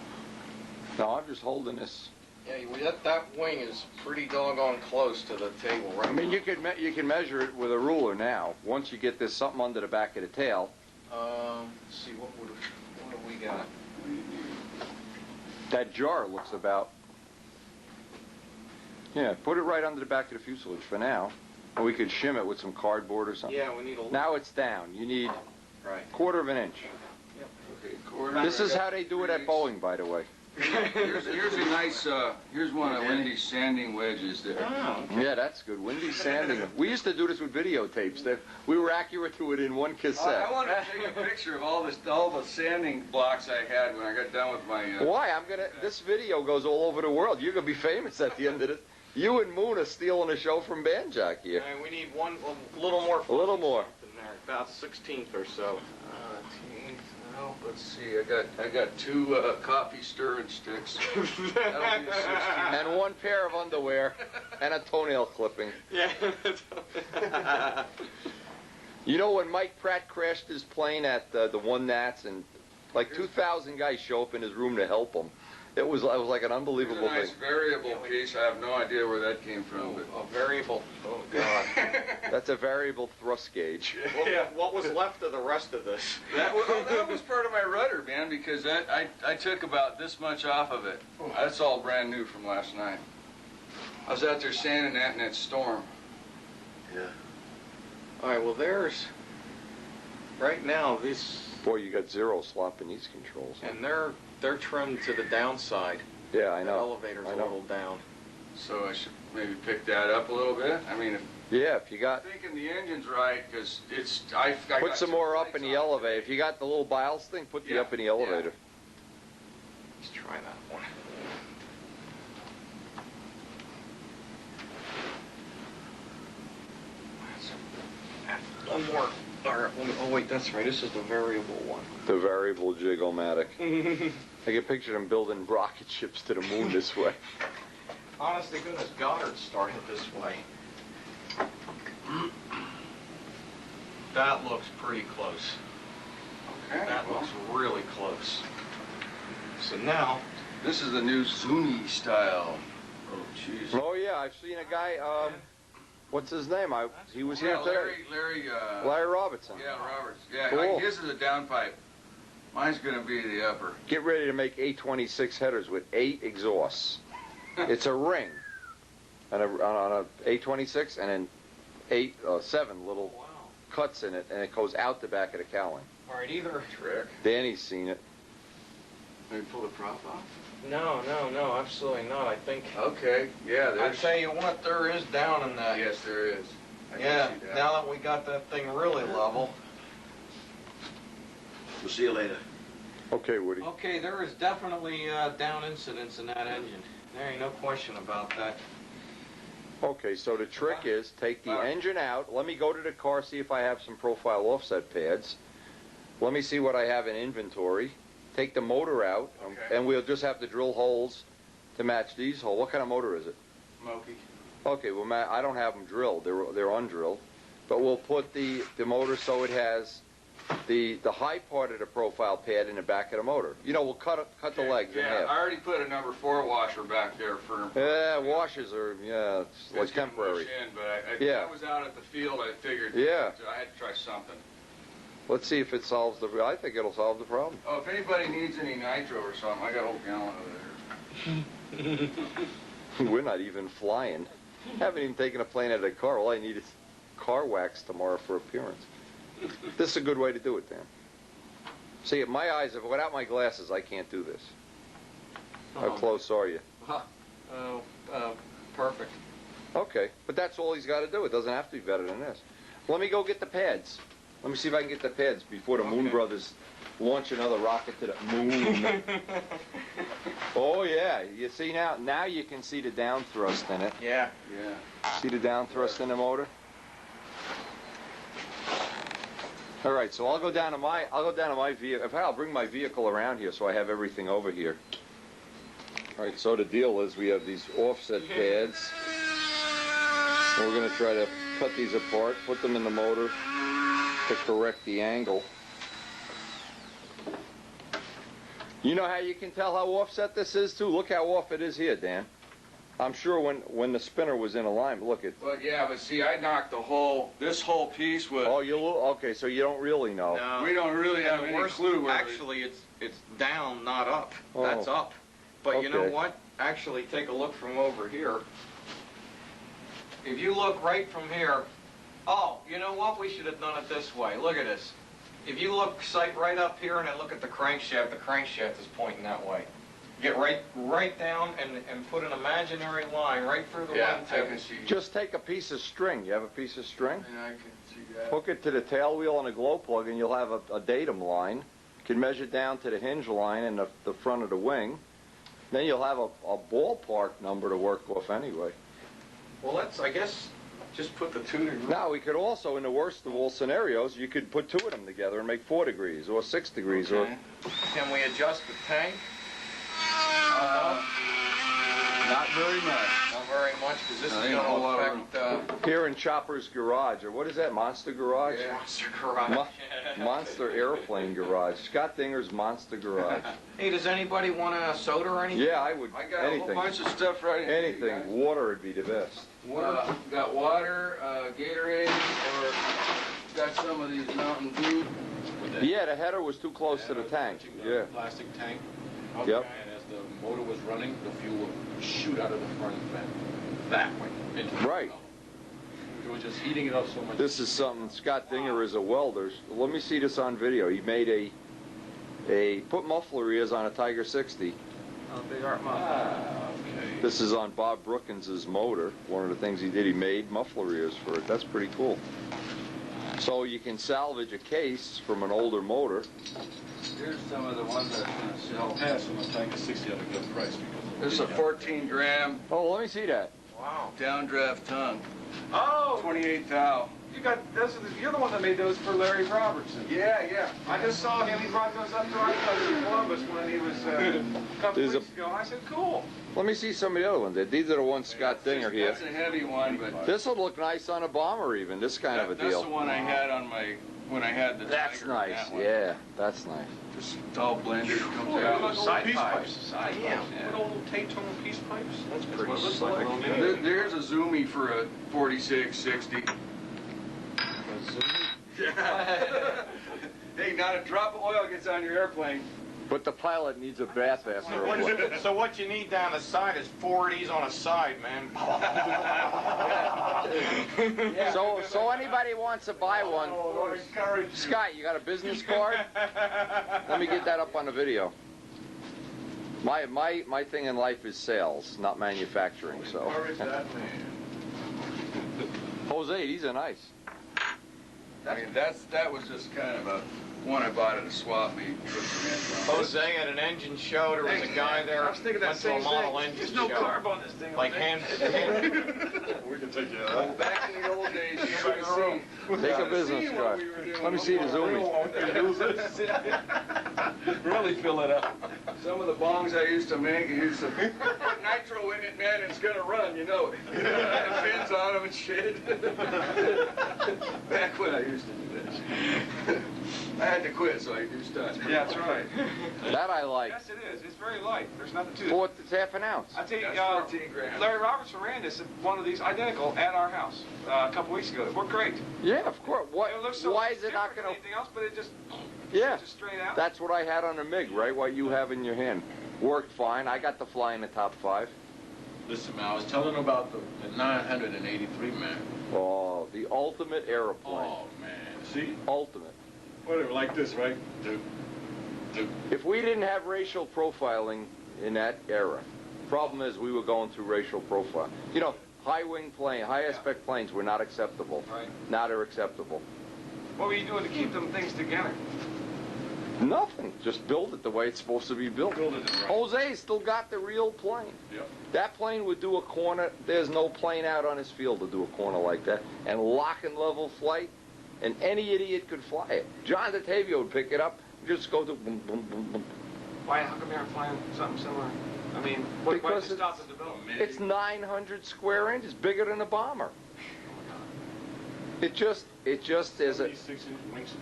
No, I'm just holding this. Yeah, that wing is pretty doggone close to the table right I mean, you can measure it with a ruler now. Once you get this something under the back of the tail. Let's see, what do we got? That jar looks about... Yeah, put it right under the back of the fuselage for now. Or we could shim it with some cardboard or something. Yeah, we need a... Now it's down. You need Right. 1/4 of an inch. Yep. Okay, quarter. This is how they do it at Boeing, by the way. Here's a nice, here's one of Wendy's sanding wedges there. Oh. Yeah, that's good. Windy sanding. We used to do this with videotapes. We were accurate to it in one cassette. I wanted to take a picture of all the sanding blocks I had when I got done with my... Why? This video goes all over the world. You're going to be famous at the end of this. You and Moon are stealing a show from Banjack here. All right, we need a little more. A little more. About 16th or so. Well, let's see. I got 2 coffee stirring sticks. That'll be a 16. And 1 pair of underwear and a toenail clipping. Yeah. You know when Mike Pratt crashed his plane at the One Nats and like 2,000 guys show up in his room to help him? It was like an unbelievable Here's a nice thing. variable piece. I have no idea where that came from. But... A variable. Oh, God. That's a variable thrust gauge. What was left of the rest of this? That was part of my rudder, man, because I took about this much off of it. That's all brand new from last night. I was out there sanding that in that storm. Yeah. All right, well, there's right now, this, Boy, you got zero slop in these controls. and they're trimmed to the downside. Yeah, I The know. elevator's a little down. So I should maybe pick that up a little bit. I mean, Yeah, if you got... I'm thinking the engine's right, because it's, I Put got some more up in the elevator. If you got the little Biles thing, put the Yeah, up in the elevator. Let's try that one. One more. All right, oh wait, that's right. This is the variable one. The variable jig-o-matic. I can picture them building rocket ships to the moon this way. Honest to goodness, Goddard started this way. That looks pretty close. Okay. That looks really close. So now, This is the new Zuni style. Oh, jeez. Oh, yeah, I've seen a guy, what's his name? He was here today. Larry Robertson. Yeah, Roberts. Yeah, Cool. his is a downpipe. Mine's going to be the upper. Get ready to make 826 headers with 8 exhausts. It's a ring on a 826 and then 7 little cuts in it, and it goes out the back of the cowling. all right, either Trick. Danny's seen it. Maybe pull the prop off? no, absolutely not. I think. Okay, yeah, I there's... tell you what, there is down in that. Yes, there is. I can Yeah. see that. Now that we got that thing really level. We'll see you later. Okay, Woody. Okay, there is definitely down incidents in that engine. There ain't no question about that. Okay, so the trick is take the engine out. Let me go to the car, see if I have some profile offset pads. Let me see what I have in inventory. Take the motor out, and we'll just have to drill holes to match these holes. What kind of motor is it? Moki. Okay, well, I don't have them drilled. They're undrilled. But we'll put the motor so it has the high part of the profile pad in the back of the motor. You know, we'll cut the legs in Yeah, half. I already put a number 4 washer back there for... Yeah, washers are, it's like It's gonna temporary. mush in, but Yeah. I was out at the field, I figured Yeah. I had to try something. Let's see if it solves I think it'll solve the problem. Oh, if anybody needs any nitro or something, I got a whole gallon over there. We're not even flying. Haven't even taken a plane out of the car. All I need is car wax tomorrow for appearance. This is a good way to do it, Dan. See, at my eyes, without my glasses, I can't do this. How close are you? Perfect. Okay, but that's all he's got to do. It doesn't have to be better than this. Let me go get the pads. Let me see if I can get the pads before the Moon Brothers launch another rocket to the moon. Oh, yeah. You see now? Now you can see the down thrust in it. Yeah. Yeah. See the down thrust in the motor? All right, so I'll go down to my vehicle. In fact, I'll bring my vehicle around here so I have everything over here. All right, so the deal is we have these offset pads. And we're going to try to cut these apart, put them in the motor to correct the angle. You know how you can tell how offset this is too? Look how off it is here, Dan. I'm sure when the spinner was in alignment, look at. But yeah, but see, I knocked this whole piece with. Oh, okay, so you don't really know. No. We don't really have any clue where. Actually, it's down, not up. Oh. That's up. But you know Okay. what? Actually, take a look from over here. If you look right from here, oh, you know what? We should have done it this way. Look at this. If you look sight right up here and then look at the crankshaft is pointing that way. Get right down and put an imaginary line right through the Yeah, wing I tip. can see. Just take a piece of string. You have a piece of string? Yeah, I can see that. Hook it to the tail wheel on a glow plug, and you'll have a datum line. You can measure down to the hinge line and the front of the wing. Then you'll have a ballpark number to work off anyway. Well, let's, I guess, just put the 2 degrees. Now, we could also, in the worst of all scenarios, you could put 2 of them together and make 4 degrees or 6 degrees. Okay. Can we adjust the tank? Not very much. Not very much, because this is ain't a whole lot going of to affect Here in Chopper's Garage, or what is that, Monster Garage? Yeah. Monster Garage. Monster Airplane Garage. Scott Dinger's Monster Garage. Hey, does anybody want a soda or anything? Yeah, I would. I got a anything. whole bunch of stuff right here. Anything. Water would be the best. Got water, Gatorade, or got some of these Mountain Dew. Yeah, the header was too close to the tank. Yeah. Plastic tank. Yep. And as the motor was running, the fuel would shoot out of the front vent that way into the Right. tunnel. It was just heating it up so much. This is something. Scott Dinger is a welder. Let me see this on video. He made a put muffler ears on a Tiger 60. Oh, big art muffler. Okay. This is on Bob Brookins' motor. One of the things he did, he made muffler ears for it. That's pretty cool. So you can salvage a case from an older motor. Here's some of the ones that I'm going to I'll sell. pass on the Tiger 60 at a good price. This is a 14 gram Oh, let me see that. Wow. downdraft tongue. Oh, 28 thou. you're the one that made those for Larry Robertson. Yeah. I just saw him. He brought those up to our place in Columbus when he was a couple There's weeks ago. I said, cool. Let me see some of the other ones. These are the ones Scott Dinger here. That's a heavy one, but This will look nice on a bomber even. This kind of a that's deal. the one I had on my, when I had the That's Tiger, nice. that one. Yeah, that's nice. Just all blended. It comes Oh, out. those Side peace pipes. pipes. Side Yeah. pipes, yeah. Little Taytone peace pipes. That's That's pretty what it looks slick like. little Yeah. mini. There's a Zoomy for a 46, 60. Yeah. Hey, not a drop of oil gets on your airplane. But the pilot needs a bath after a flight. So what you need down the side is 4 of these on a side, man. So anybody wants to buy one, Scott, you got a business card? Let me get that up on the video. My thing in life is sales, not manufacturing. So, Jose, these are nice. I mean, that was just kind of a one I bought at a swap meet. Jose at an engine show, there was a guy there. I was thinking that went to a same model thing. engine There's no show. carb on this thing. Like hand. We can take you out. Back in the old days, you should have seen. Take a business card. Let me see the Zoomy. Really fill it up. Some of the bongs I used to make, I used to put nitro in it, man, it's gonna run, you know it. Fins on them and shit. Back when I used to do this. I had to quit, so I do stunts. Yeah, that's right. That I like. Yes, it is. It's very light. There's nothing to it. For it's half an ounce. I tell you, That's 14 grams. Larry Robertson ran this, one of these identical at our house a couple weeks ago. It worked great. Yeah, of course. It looks so Why is it not different going than to? anything else? But it just Yeah, just straight out. that's what I had on a MiG, right? What you have in your hand. Worked fine. I got to fly in the top 5. Listen, man, I was telling about the 983, man. Oh, the ultimate aeroplane. Oh, man. See? Ultimate. Whatever, like this, right? If we didn't have racial profiling in that era, problem is we were going through racial profile. You know, high aspect planes were not acceptable. Right. Now they're acceptable. What were you doing to keep them things together? Nothing. Just build it the way it's supposed to be built. Build it right. Jose still got the real plane. Yep. That plane would do a corner. There's no plane out on his field to do a corner like that. And lock and level flight, and any idiot could fly it. John DeTavio would pick it up, just go to boom, boom, boom, boom. Why? How come you're flying something similar? I mean, why Because did you stop the development? It's 900 square inches, bigger than a bomber. It just is a. 6-inch wings.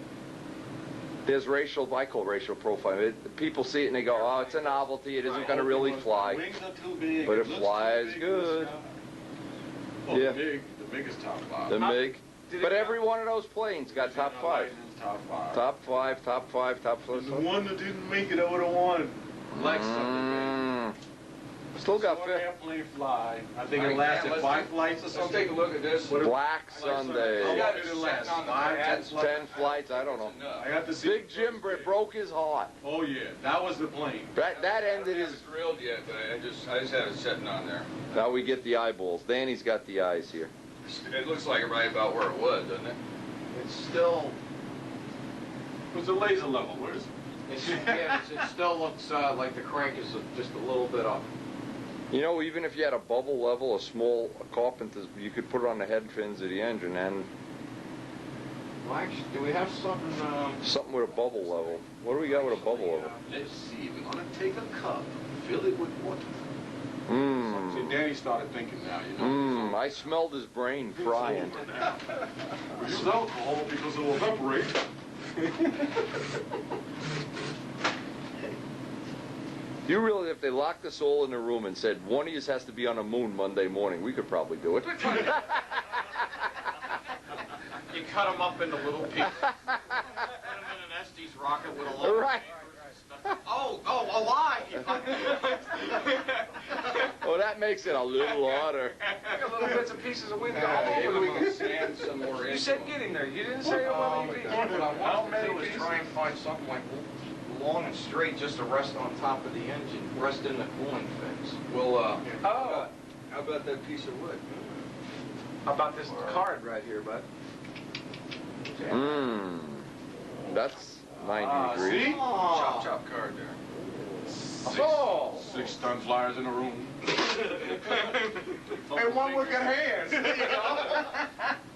There's racial, I call racial profiling. People see it and they go, oh, it's a novelty. It isn't going to really fly. Wings are too big. But it looks flies too big good. Oh, Yeah. the biggest top 5. The MiG. Did it But go- every one of those planes got top 5. Top 5. Top 5, top 5, top 5. And the one that didn't make it, I would have won. Like something. Still got Saw an 5. airplane fly. I think All it right, lasted let's 5 flights or Let's something. take a look at this. Black How Sunday. long Yeah. did it last? 5, 10 flights. 10 flights, I don't know. I got to see. Big Jim broke his heart. Oh yeah, that was the plane. That I ended haven't his. drilled yet, but I just have it sitting on there. Now we get the eyeballs. Danny's got the eyes here. It looks like right about where it was, doesn't it? It's still. What's the laser level? Where is it? It still looks like the crank is just a little bit up. You know, even if you had a bubble level, a carpenter's, you could put it on the head fins of the engine and Well, actually, do we have something? something with a bubble level. What do we got with a bubble level? Let's see. We're gonna take a cup, fill it with water. See, Mmm. Danny started thinking now. You know. Mmm. I smelled his brain frying. We use alcohol because it will evaporate. You really, if they locked us all in a room and said, one of you has to be on the moon Monday morning, we could probably do it. You cut them up into little pieces. Put them in an Estes rocket with a load Right. of papers and stuff. Oh, alive! Well, that makes it a little harder. I got little bits and pieces of window all Maybe over we the can place. sand some more You in. said get him there. You didn't say What I how wanted to do many is try and find something like long and straight just to rest on top of the engine, rest in the cooling fins. Well, Oh, how about that piece of wood? how about this card right here, bud? Mmm. That's 90 degrees. See? Chop chop card there. Oh. 6 ton flyers in a room. Hey, one look at hands.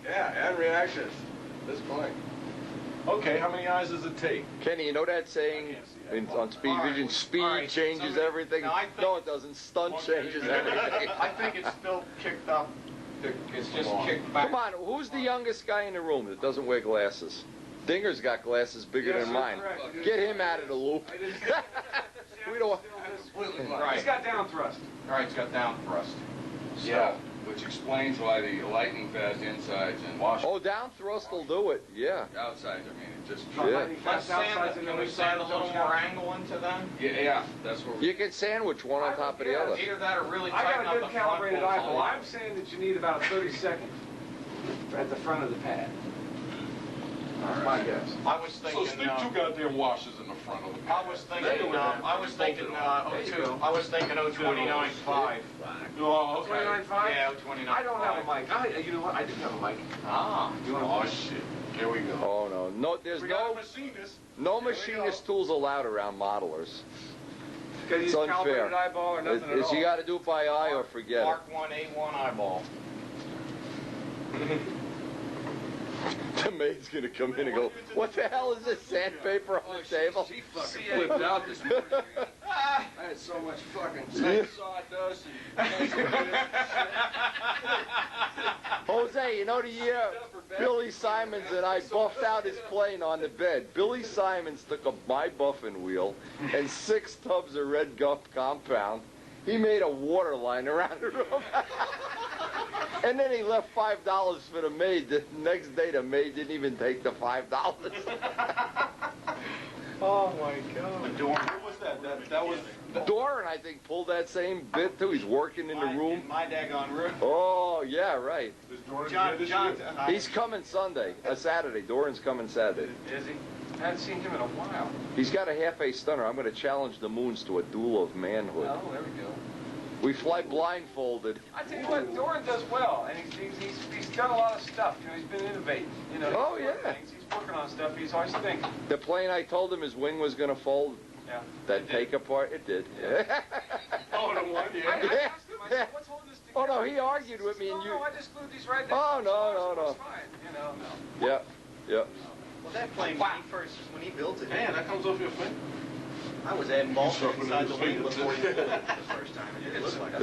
Yeah, and reactions. This point. Okay, how many eyes does it take? Kenny, you know that saying on Speed Vision, speed changes everything? No, it doesn't. Stunt changes everything. I think it's still kicked up. It's just kicked back. Come on, who's the youngest guy in the room that doesn't wear glasses? Dinger's got glasses bigger than mine. Get him out of the loop. We don't. Right. He's got down thrust. Right, it's got down thrust. Yeah. Which explains why the lightning fast insides and Oh, down thrust will do it. Yeah. outsides. I mean, it just. Yeah. Let's sand, can we sand a little more angle into them? Yeah, that's what. You can sandwich one on top of the other. Either that or really I tighten got up a the good front calibrated bolts. eyeball. I'm saying that you need about 30 seconds at the front of the pad. That's my guess. I was So thinking, stick 2 goddamn washers in the front of the I was thinking 029.5. Oh, okay. 29.5? Yeah, 029.5. I don't have a mic. You know what? I do have a mic. Ah. You want Oh, shit. Here we go. Oh no, no, there's We got a no machinist. machinist tools allowed around modelers. Because It's he's unfair. calibrated eyeball or nothing at all. You got to do it by eye or forget it. Mark 1 A1 eyeball. The maid's gonna come in and go, "What the hell is this sandpaper on the table?" She fucking flipped out this morning. I had so much fucking sawdust and. Jose, you know the year Billy Simons and I buffed out his plane on the bed. Billy Simons took my buffing wheel and 6 tubs of red guff compound. He made a water line around the room. And then he left $5 for the maid. The next day the maid didn't even take the $5. Oh my God. What was that? That was. Doran, I think, pulled that same bit too. He's working in the room. My daggone room. Oh, yeah, right. Is Doran here this year? He's coming Sunday, Saturday. Doran's coming Saturday. Is he? I haven't seen him in a while. He's got a half-a stunner. I'm going to challenge the Moons to a duel of manhood. Oh, there we go. We fly blindfolded. I tell you what, Doran does well, and he's done a lot of stuff. You know, he's been innovative. You know, Oh, he's doing yeah. things. He's working on stuff. He's always thinking. The plane, I told him his wing was going to fold. Yeah. That take apart, it did. Oh, the one, I yeah. asked him, I said, what's holding this Oh, together? no, he argued with me and you. No, I just glued these right down. Oh, no. It's fine. You know, no. Yep, yep. Well, that plane, when he built it, Man, that comes off your finger. I was adding balls sharpened inside his the wing fingers. before you built it the first time. It didn't look like a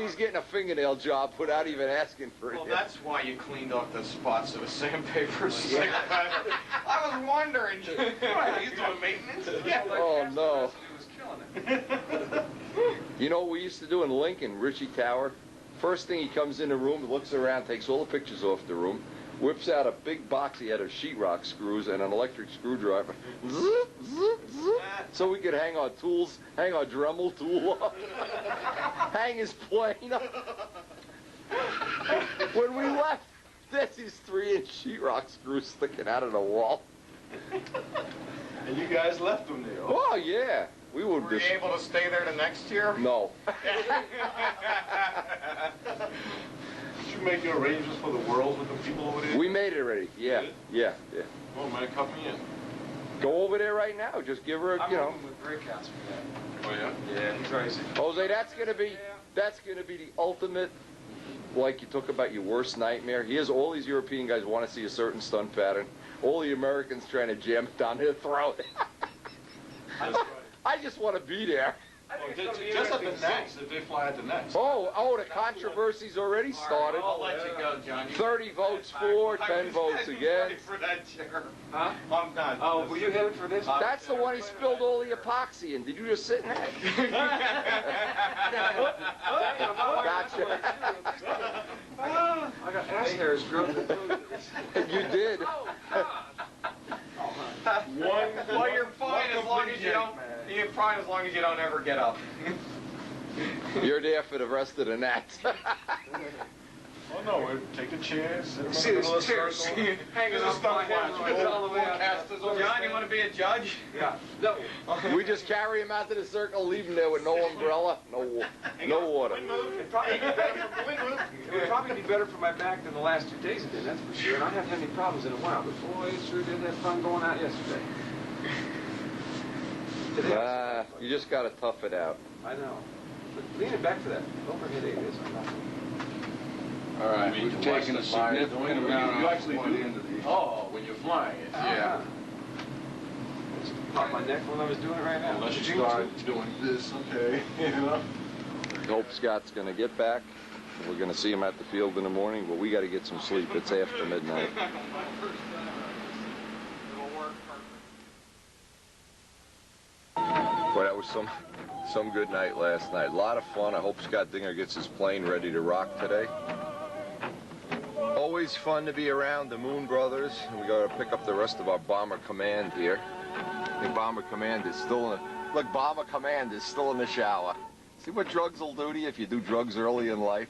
He's getting a fingernail job without even asking for it. Well, that's why you cleaned up the spots of the sandpaper. I was wondering. What, he's doing maintenance? Yeah. Oh, no. He was killing it. You know what we used to do in Lincoln, Ritchie Tower? First thing he comes in the room, looks around, takes all the pictures off the room, whips out a big box he had of sheetrock screws and an electric screwdriver. Zip, zip, zip. So we could hang our tools, hang our Dremel tool up, hang his plane up. When we left, there's these 3-inch sheetrock screws sticking out of the wall. And you guys left them there. Oh, yeah. We would Were you able to stay there the next year? No. Did you make your arrangements for the world with the people over there? We made it already. Yeah, yeah. Oh, man, cut me in. Go over there right now. Just give her, I'm you know. working with Breakhouse for that. Oh, yeah? Yeah, he's already saying. Jose, that's gonna be the ultimate. Like you talk about your worst nightmare. Here's all these European guys want to see a certain stunt pattern. All the Americans trying to jam it down their throat. That's right. I just want to be there. Just at the next, if they fly at the next. Oh, the controversy's already started. I'll let you go, John. 30 votes for, 10 votes again. For that chair. Huh? I'm not. Oh, were you headed for this? That's the one he spilled all the epoxy in. Did you just sit in that? Gotcha. I got ass hairs growing. You did. Well, you're fine as long as you don't. You're fine as long as you don't ever get up. You're there for the rest of the night. Oh no, we're taking chairs. See this chairs hanging off my head. John, you want to be a judge? Yeah. No. We just carry him out to the circle, leave him there with no umbrella, no water. It'd probably be better for my back than the last 2 days it did, that's for sure. And I haven't had any problems in a while, but boy, it sure did have fun going out yesterday. You just gotta tough it out. I know. But leaning back for that overhead eight is enough. All right, we've taken a significant amount You off actually one do. end of the... Oh, when you're flying it. Yeah. Just popped my neck when I was doing it right now. Unless you start doing this, okay, you know? Hope Scott's gonna get back. We're gonna see him at the field in the morning, but we gotta get some sleep. It's after midnight. Boy, that was some good night last night. A lot of fun. I hope Scott Dinger gets his plane ready to rock today. Always fun to be around the Moon Brothers. We gotta pick up the rest of our Bomber Command here. I think Bomber Command is still in the... Look, Bomber Command is still in the shower. See what drugs will do to you if you do drugs early in life?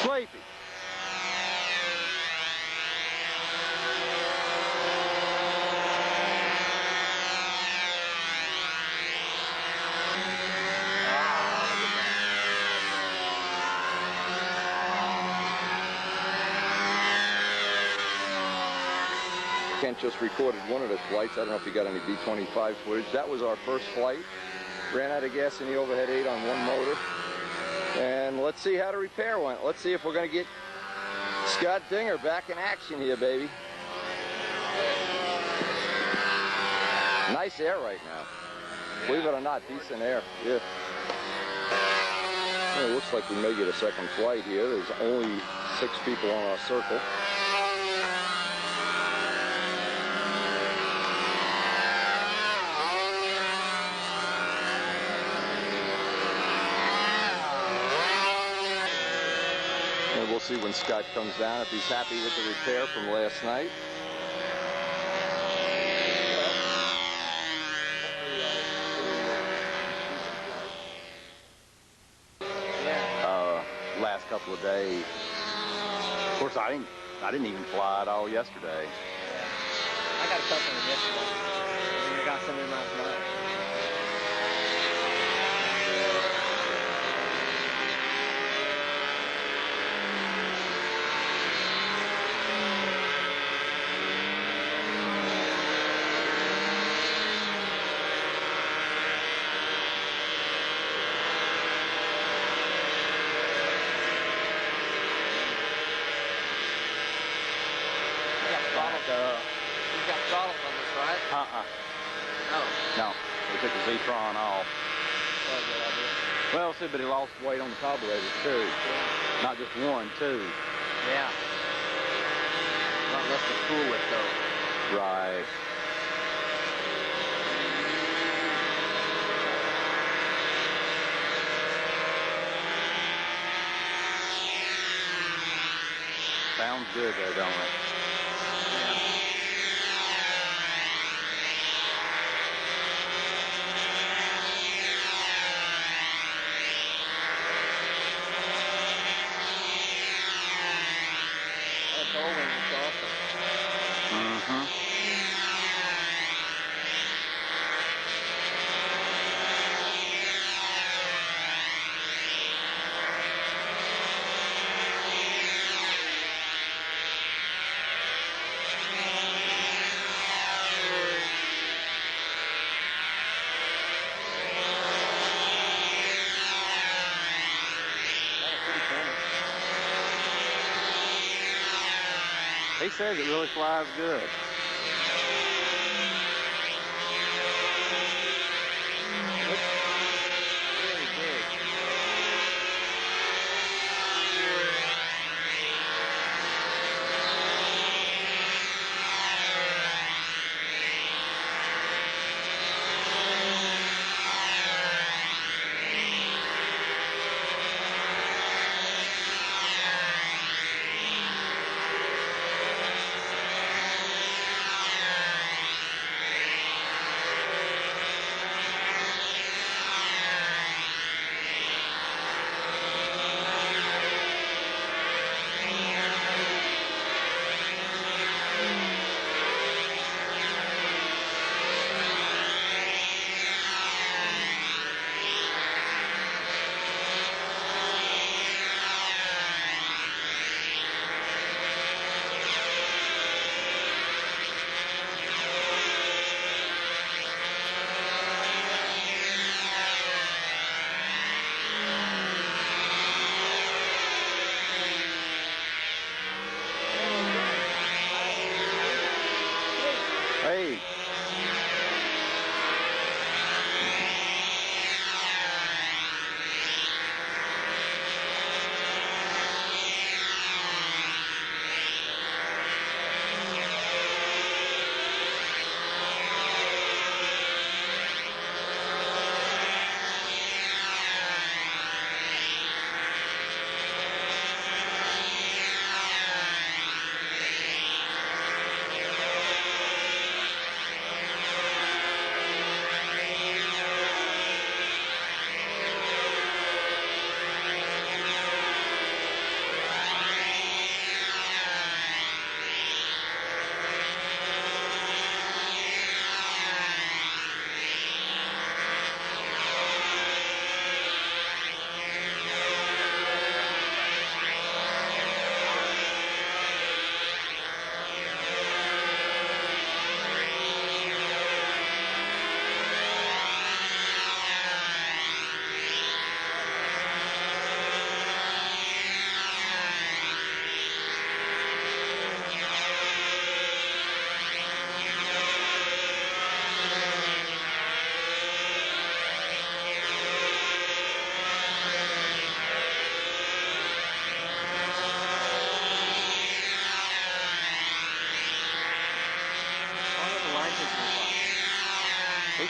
Sleepy. Kent just recorded one of the flights. I don't know if you got any B-25 footage. That was our first flight. Ran out of gas in the overhead 8 on one motor. And let's see how the repair went. Let's see if we're going to get Scott Dinger back in action here, baby. Nice air right now. Believe it or not, decent air. Yeah. Well, it looks like we may get a second flight here. There's only 6 people on our circle. And we'll see when Scott comes down if he's happy with the repair from last night. Last couple of days. Of course, I didn't even fly at all yesterday. Yeah. I got a couple of them yesterday. And I got some in last night. You've got throttle numbers, right? No. No. We took the Z-Tron off. Well, good idea. Well, see, but he lost weight on the carburetor, too. Yeah. Not just one, two. Yeah. Not less to fool with, though. Right. Sounds good there, don't it? He says it really flies good. Really big.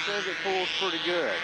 says it pulls pretty good.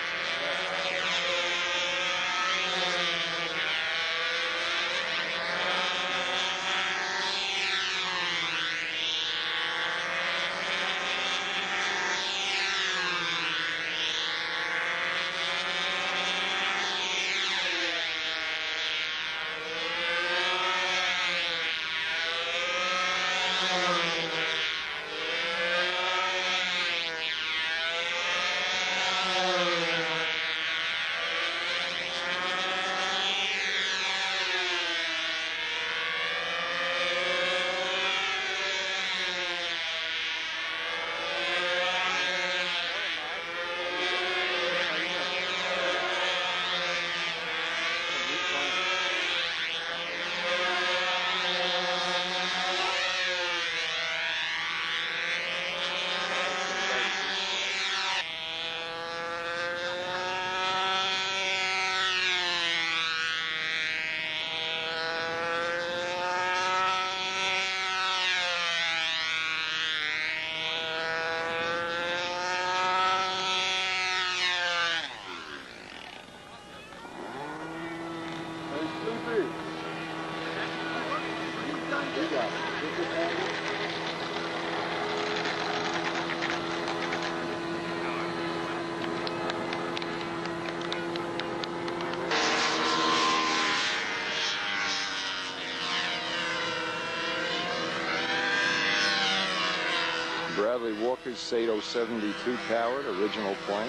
Bradley Walker's Sato 72 powered original plane.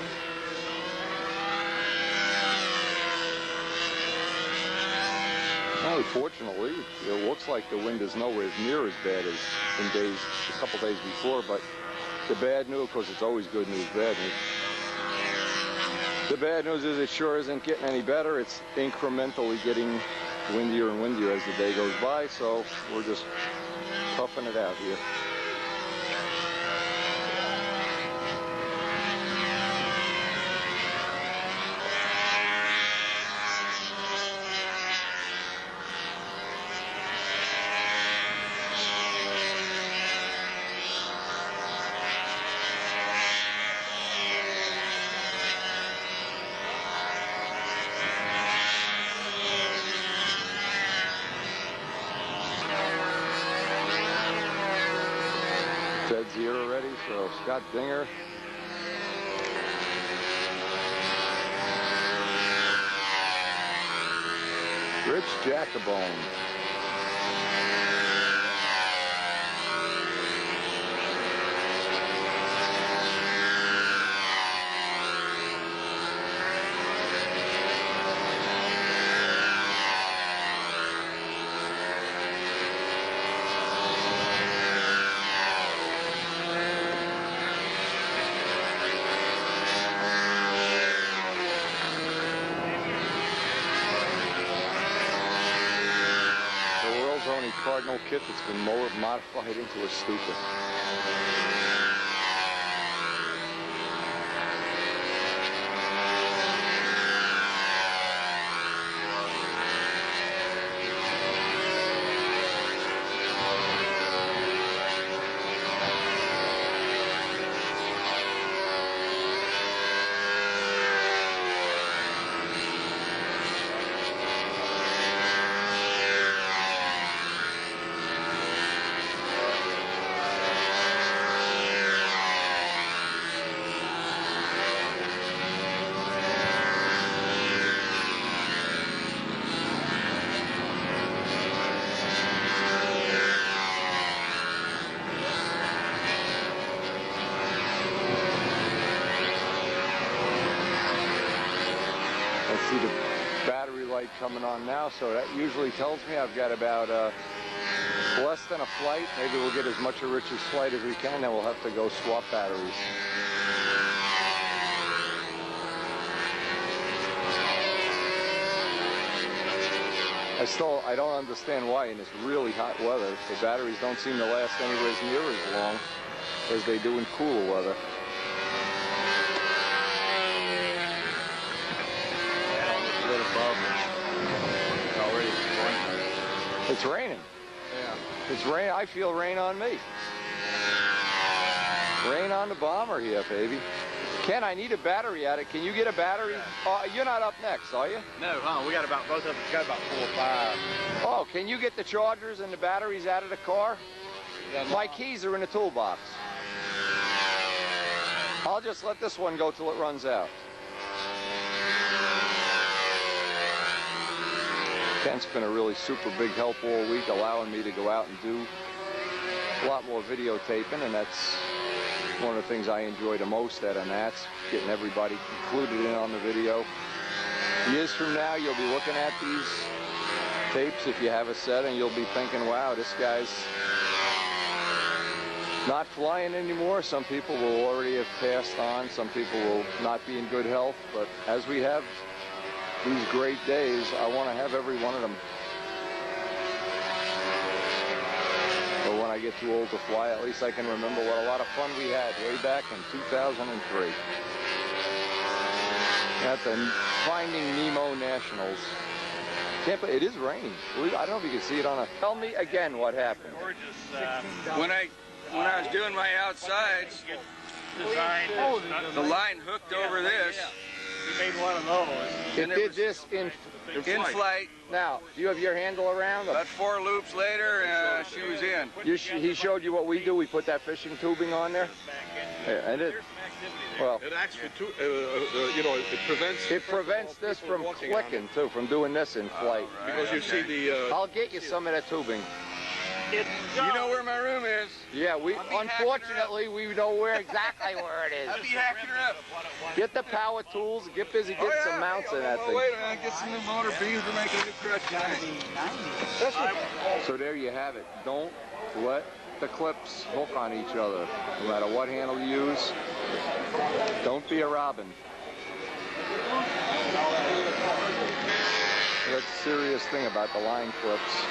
Well, fortunately, it looks like the wind is nowhere near as bad as in a couple days before, but the bad news, of course it's always good news, bad news. The bad news is it sure isn't getting any better. It's incrementally getting windier and windier as the day goes by, so we're just toughing it out here. Ted's here already, so Scott Dinger. Rich Jacobone. Cardinal kit that's been modified into a Stuka. See the battery light coming on now, so that usually tells me I've got about less than a flight. Maybe we'll get as much of Rich's flight as we can, then we'll have to go swap batteries. I don't understand why in this really hot weather the batteries don't seem to last anywhere near as long as they do in cooler weather. It's raining. Yeah. It's rain. I feel rain on me. Rain on the bomber here, baby. Ken, I need a battery at it. Can you get a battery? You're not up next, are you? No, we got about, both of us got about 4 or 5. Oh, can you get the chargers and the batteries out of the car? My keys are in the toolbox. I'll just let this one go till it runs out. Ken's been a really super big help all week, allowing me to go out and do a lot more videotaping, and that's one of the things I enjoy the most at Nats, getting everybody included in on the video. Years from now, you'll be looking at these tapes if you have a set, and you'll be thinking, wow, this guy's not flying anymore. Some people will already have passed on. Some people will not be in good health. But as we have these great days, I want to have every one of them. But when I get too old to fly, at least I can remember what a lot of fun we had way back in 2003 at the Finding Nemo Nationals. It is raining. I don't know if you can see it on a... Tell me again what happened. When I was doing my outsides, the line hooked over this. You made one of those. It did this in flight. Now, do you have your handle around? About 4 loops later, she was in. He showed you what we do. We put that fishing tubing on there. Yeah, and it, well, it actually, it prevents. It prevents this from clicking too, from doing this in flight. Because you see the. I'll get you some of that tubing. You know where my room is. Yeah, unfortunately we know exactly where it is. I'll be hacking her up. Get the power tools. Get busy getting some mounts in that thing. Wait a minute, get some new motor beams. We're making a new crutch tonight. So there you have it. Don't let the clips hook on each other. No matter what handle you use, don't be a robin. That's a serious thing about the line clips.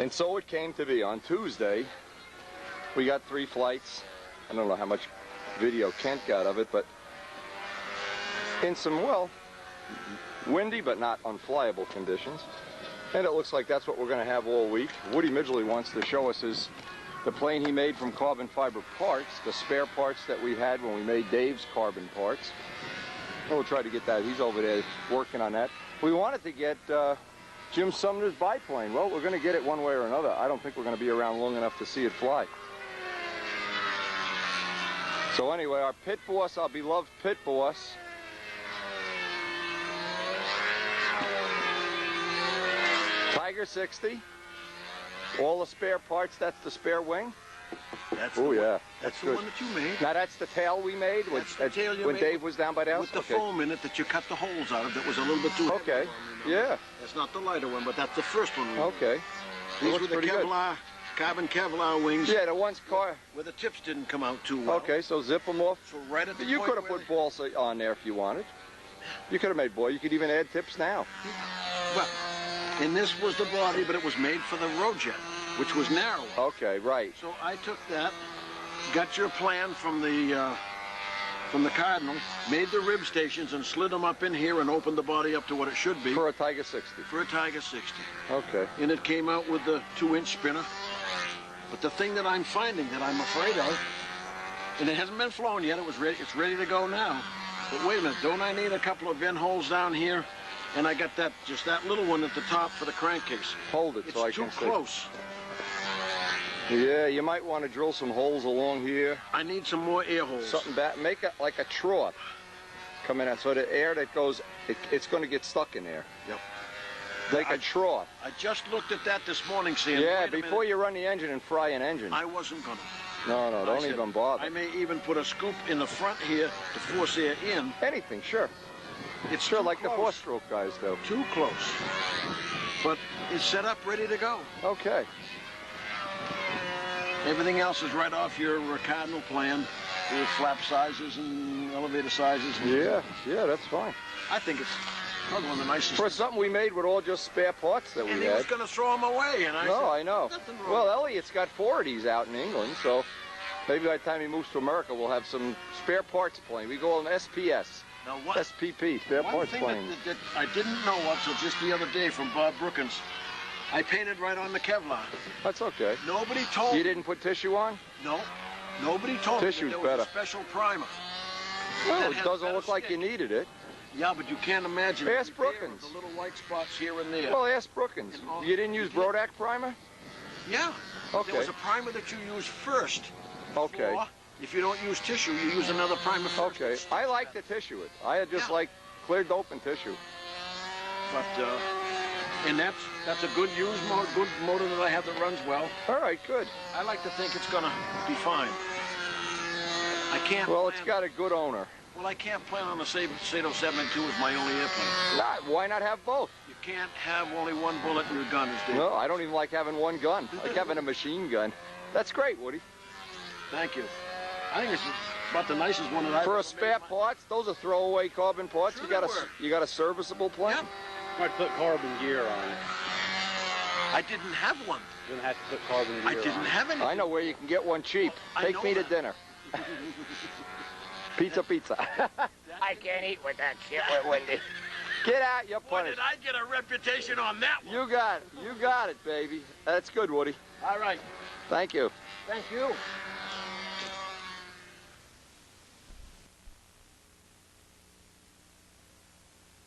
And so it came to be. On Tuesday, we got 3 flights. I don't know how much video Kent got of it, but in some, well, windy but not unflyable conditions. And it looks like that's what we're going to have all week. Woody Midgley wants to show us the plane he made from carbon fiber parts, the spare parts that we had when we made Dave's carbon parts. And we'll try to get that. He's over there working on that. We wanted to get Jim Sumner's biplane. Well, we're going to get it one way or another. I don't think we're going to be around long enough to see it fly. So anyway, our pit boss, our beloved pit boss, Tiger 60, all the spare parts, that's the spare wing. That's oh, yeah. That's good. the one that you made. Now that's the tail we made when Dave was down by the house? With the foam in it that you cut the holes out of that was a little bit too heavy. Okay, yeah. That's not the lighter one, but that's the first one we made. Okay. These were the Kevlar, carbon Kevlar wings. Yeah, the ones where the tips didn't come out too well. Okay, so zip them off. So right at the You point could have put balsa on there if you wanted. You could have made You could even add tips now. Well, and this was the body, but it was made for the Rojet, which was narrow. Okay, right. So I took that, got your plan from the Cardinal, made the rib stations and slid them up in here and opened the body up to what it should be. For a Tiger 60. For a Tiger 60. Okay. And it came out with the 2-inch spinner. But the thing that I'm finding that I'm afraid of, and it hasn't been flown yet, it's ready to go now. But wait a minute, don't I need a couple of vent holes down here? And I got just that little one at the top for the crankcase. Hold it so I can see. It's too close. Yeah, you might want to drill some holes along here. I need some more air holes. Something back. Make it like a trough coming out, so the air that goes, it's going to get stuck in there. Yep. Like a trough. I just looked at that this morning, Sam. Yeah, before you run the engine and fry an engine. I wasn't going to. No, don't even bother. I may even put a scoop in the front here to force air in. Anything, sure. It's sure, like close. The 4-stroke guys do. Too close. But it's set up, ready to go. Okay. Everything else is right off your Cardinal plan. With flap sizes and elevator sizes. And yeah, that's fine. I think it's probably one of the nicest. For something we made with all just spare parts that we had. And he was going to throw them away. And I said, I know. Nothing wrong. Well, Elliot's got 4 of these out in England, so maybe by the time he moves to America, we'll have some spare parts plane. We go on SPS. Now what? SPP, spare parts plane. One thing that I didn't know of until just the other day from Bob Brookins, I painted right on the Kevlar. That's okay. Nobody told me. You didn't put tissue on? No. Nobody told Tissue's me that there was better. a special primer. Well, it doesn't look like you needed it. Yeah, but you can't imagine. Ask Brookins. The little white spots here and there. Well, ask Brookins. You didn't use Brodak primer? Yeah. Okay. There was a primer that you use first. Okay. Or, if you don't use tissue, you use another primer first. Okay. I like the tissue. I just like clear dope and tissue. But, and that's a good motor that I have that runs well. All right, good. I like to think it's going to be fine. I can't. Well, it's got a good owner. Well, I can't plan on the Sato 72 as my only airplane. Why not have both? You can't have only one bullet in your gun, as Dave. No, I don't even like having one gun. I like having a machine gun. That's great, Woody. Thank you. I think it's about the nicest one that I've For a spare parts, those are throwaway carbon parts. Sure you got a serviceable plane? Yep. Might put carbon gear on it. I didn't have one. You're gonna have to put carbon gear on I didn't have any. I know where you can get one cheap. Take me to dinner. Pizza. I can't eat with that shit with Wendy. Get out, you're Boy, punished. did I get a reputation on that one. You got it, baby. That's good, Woody. All right. Thank you. Thank you.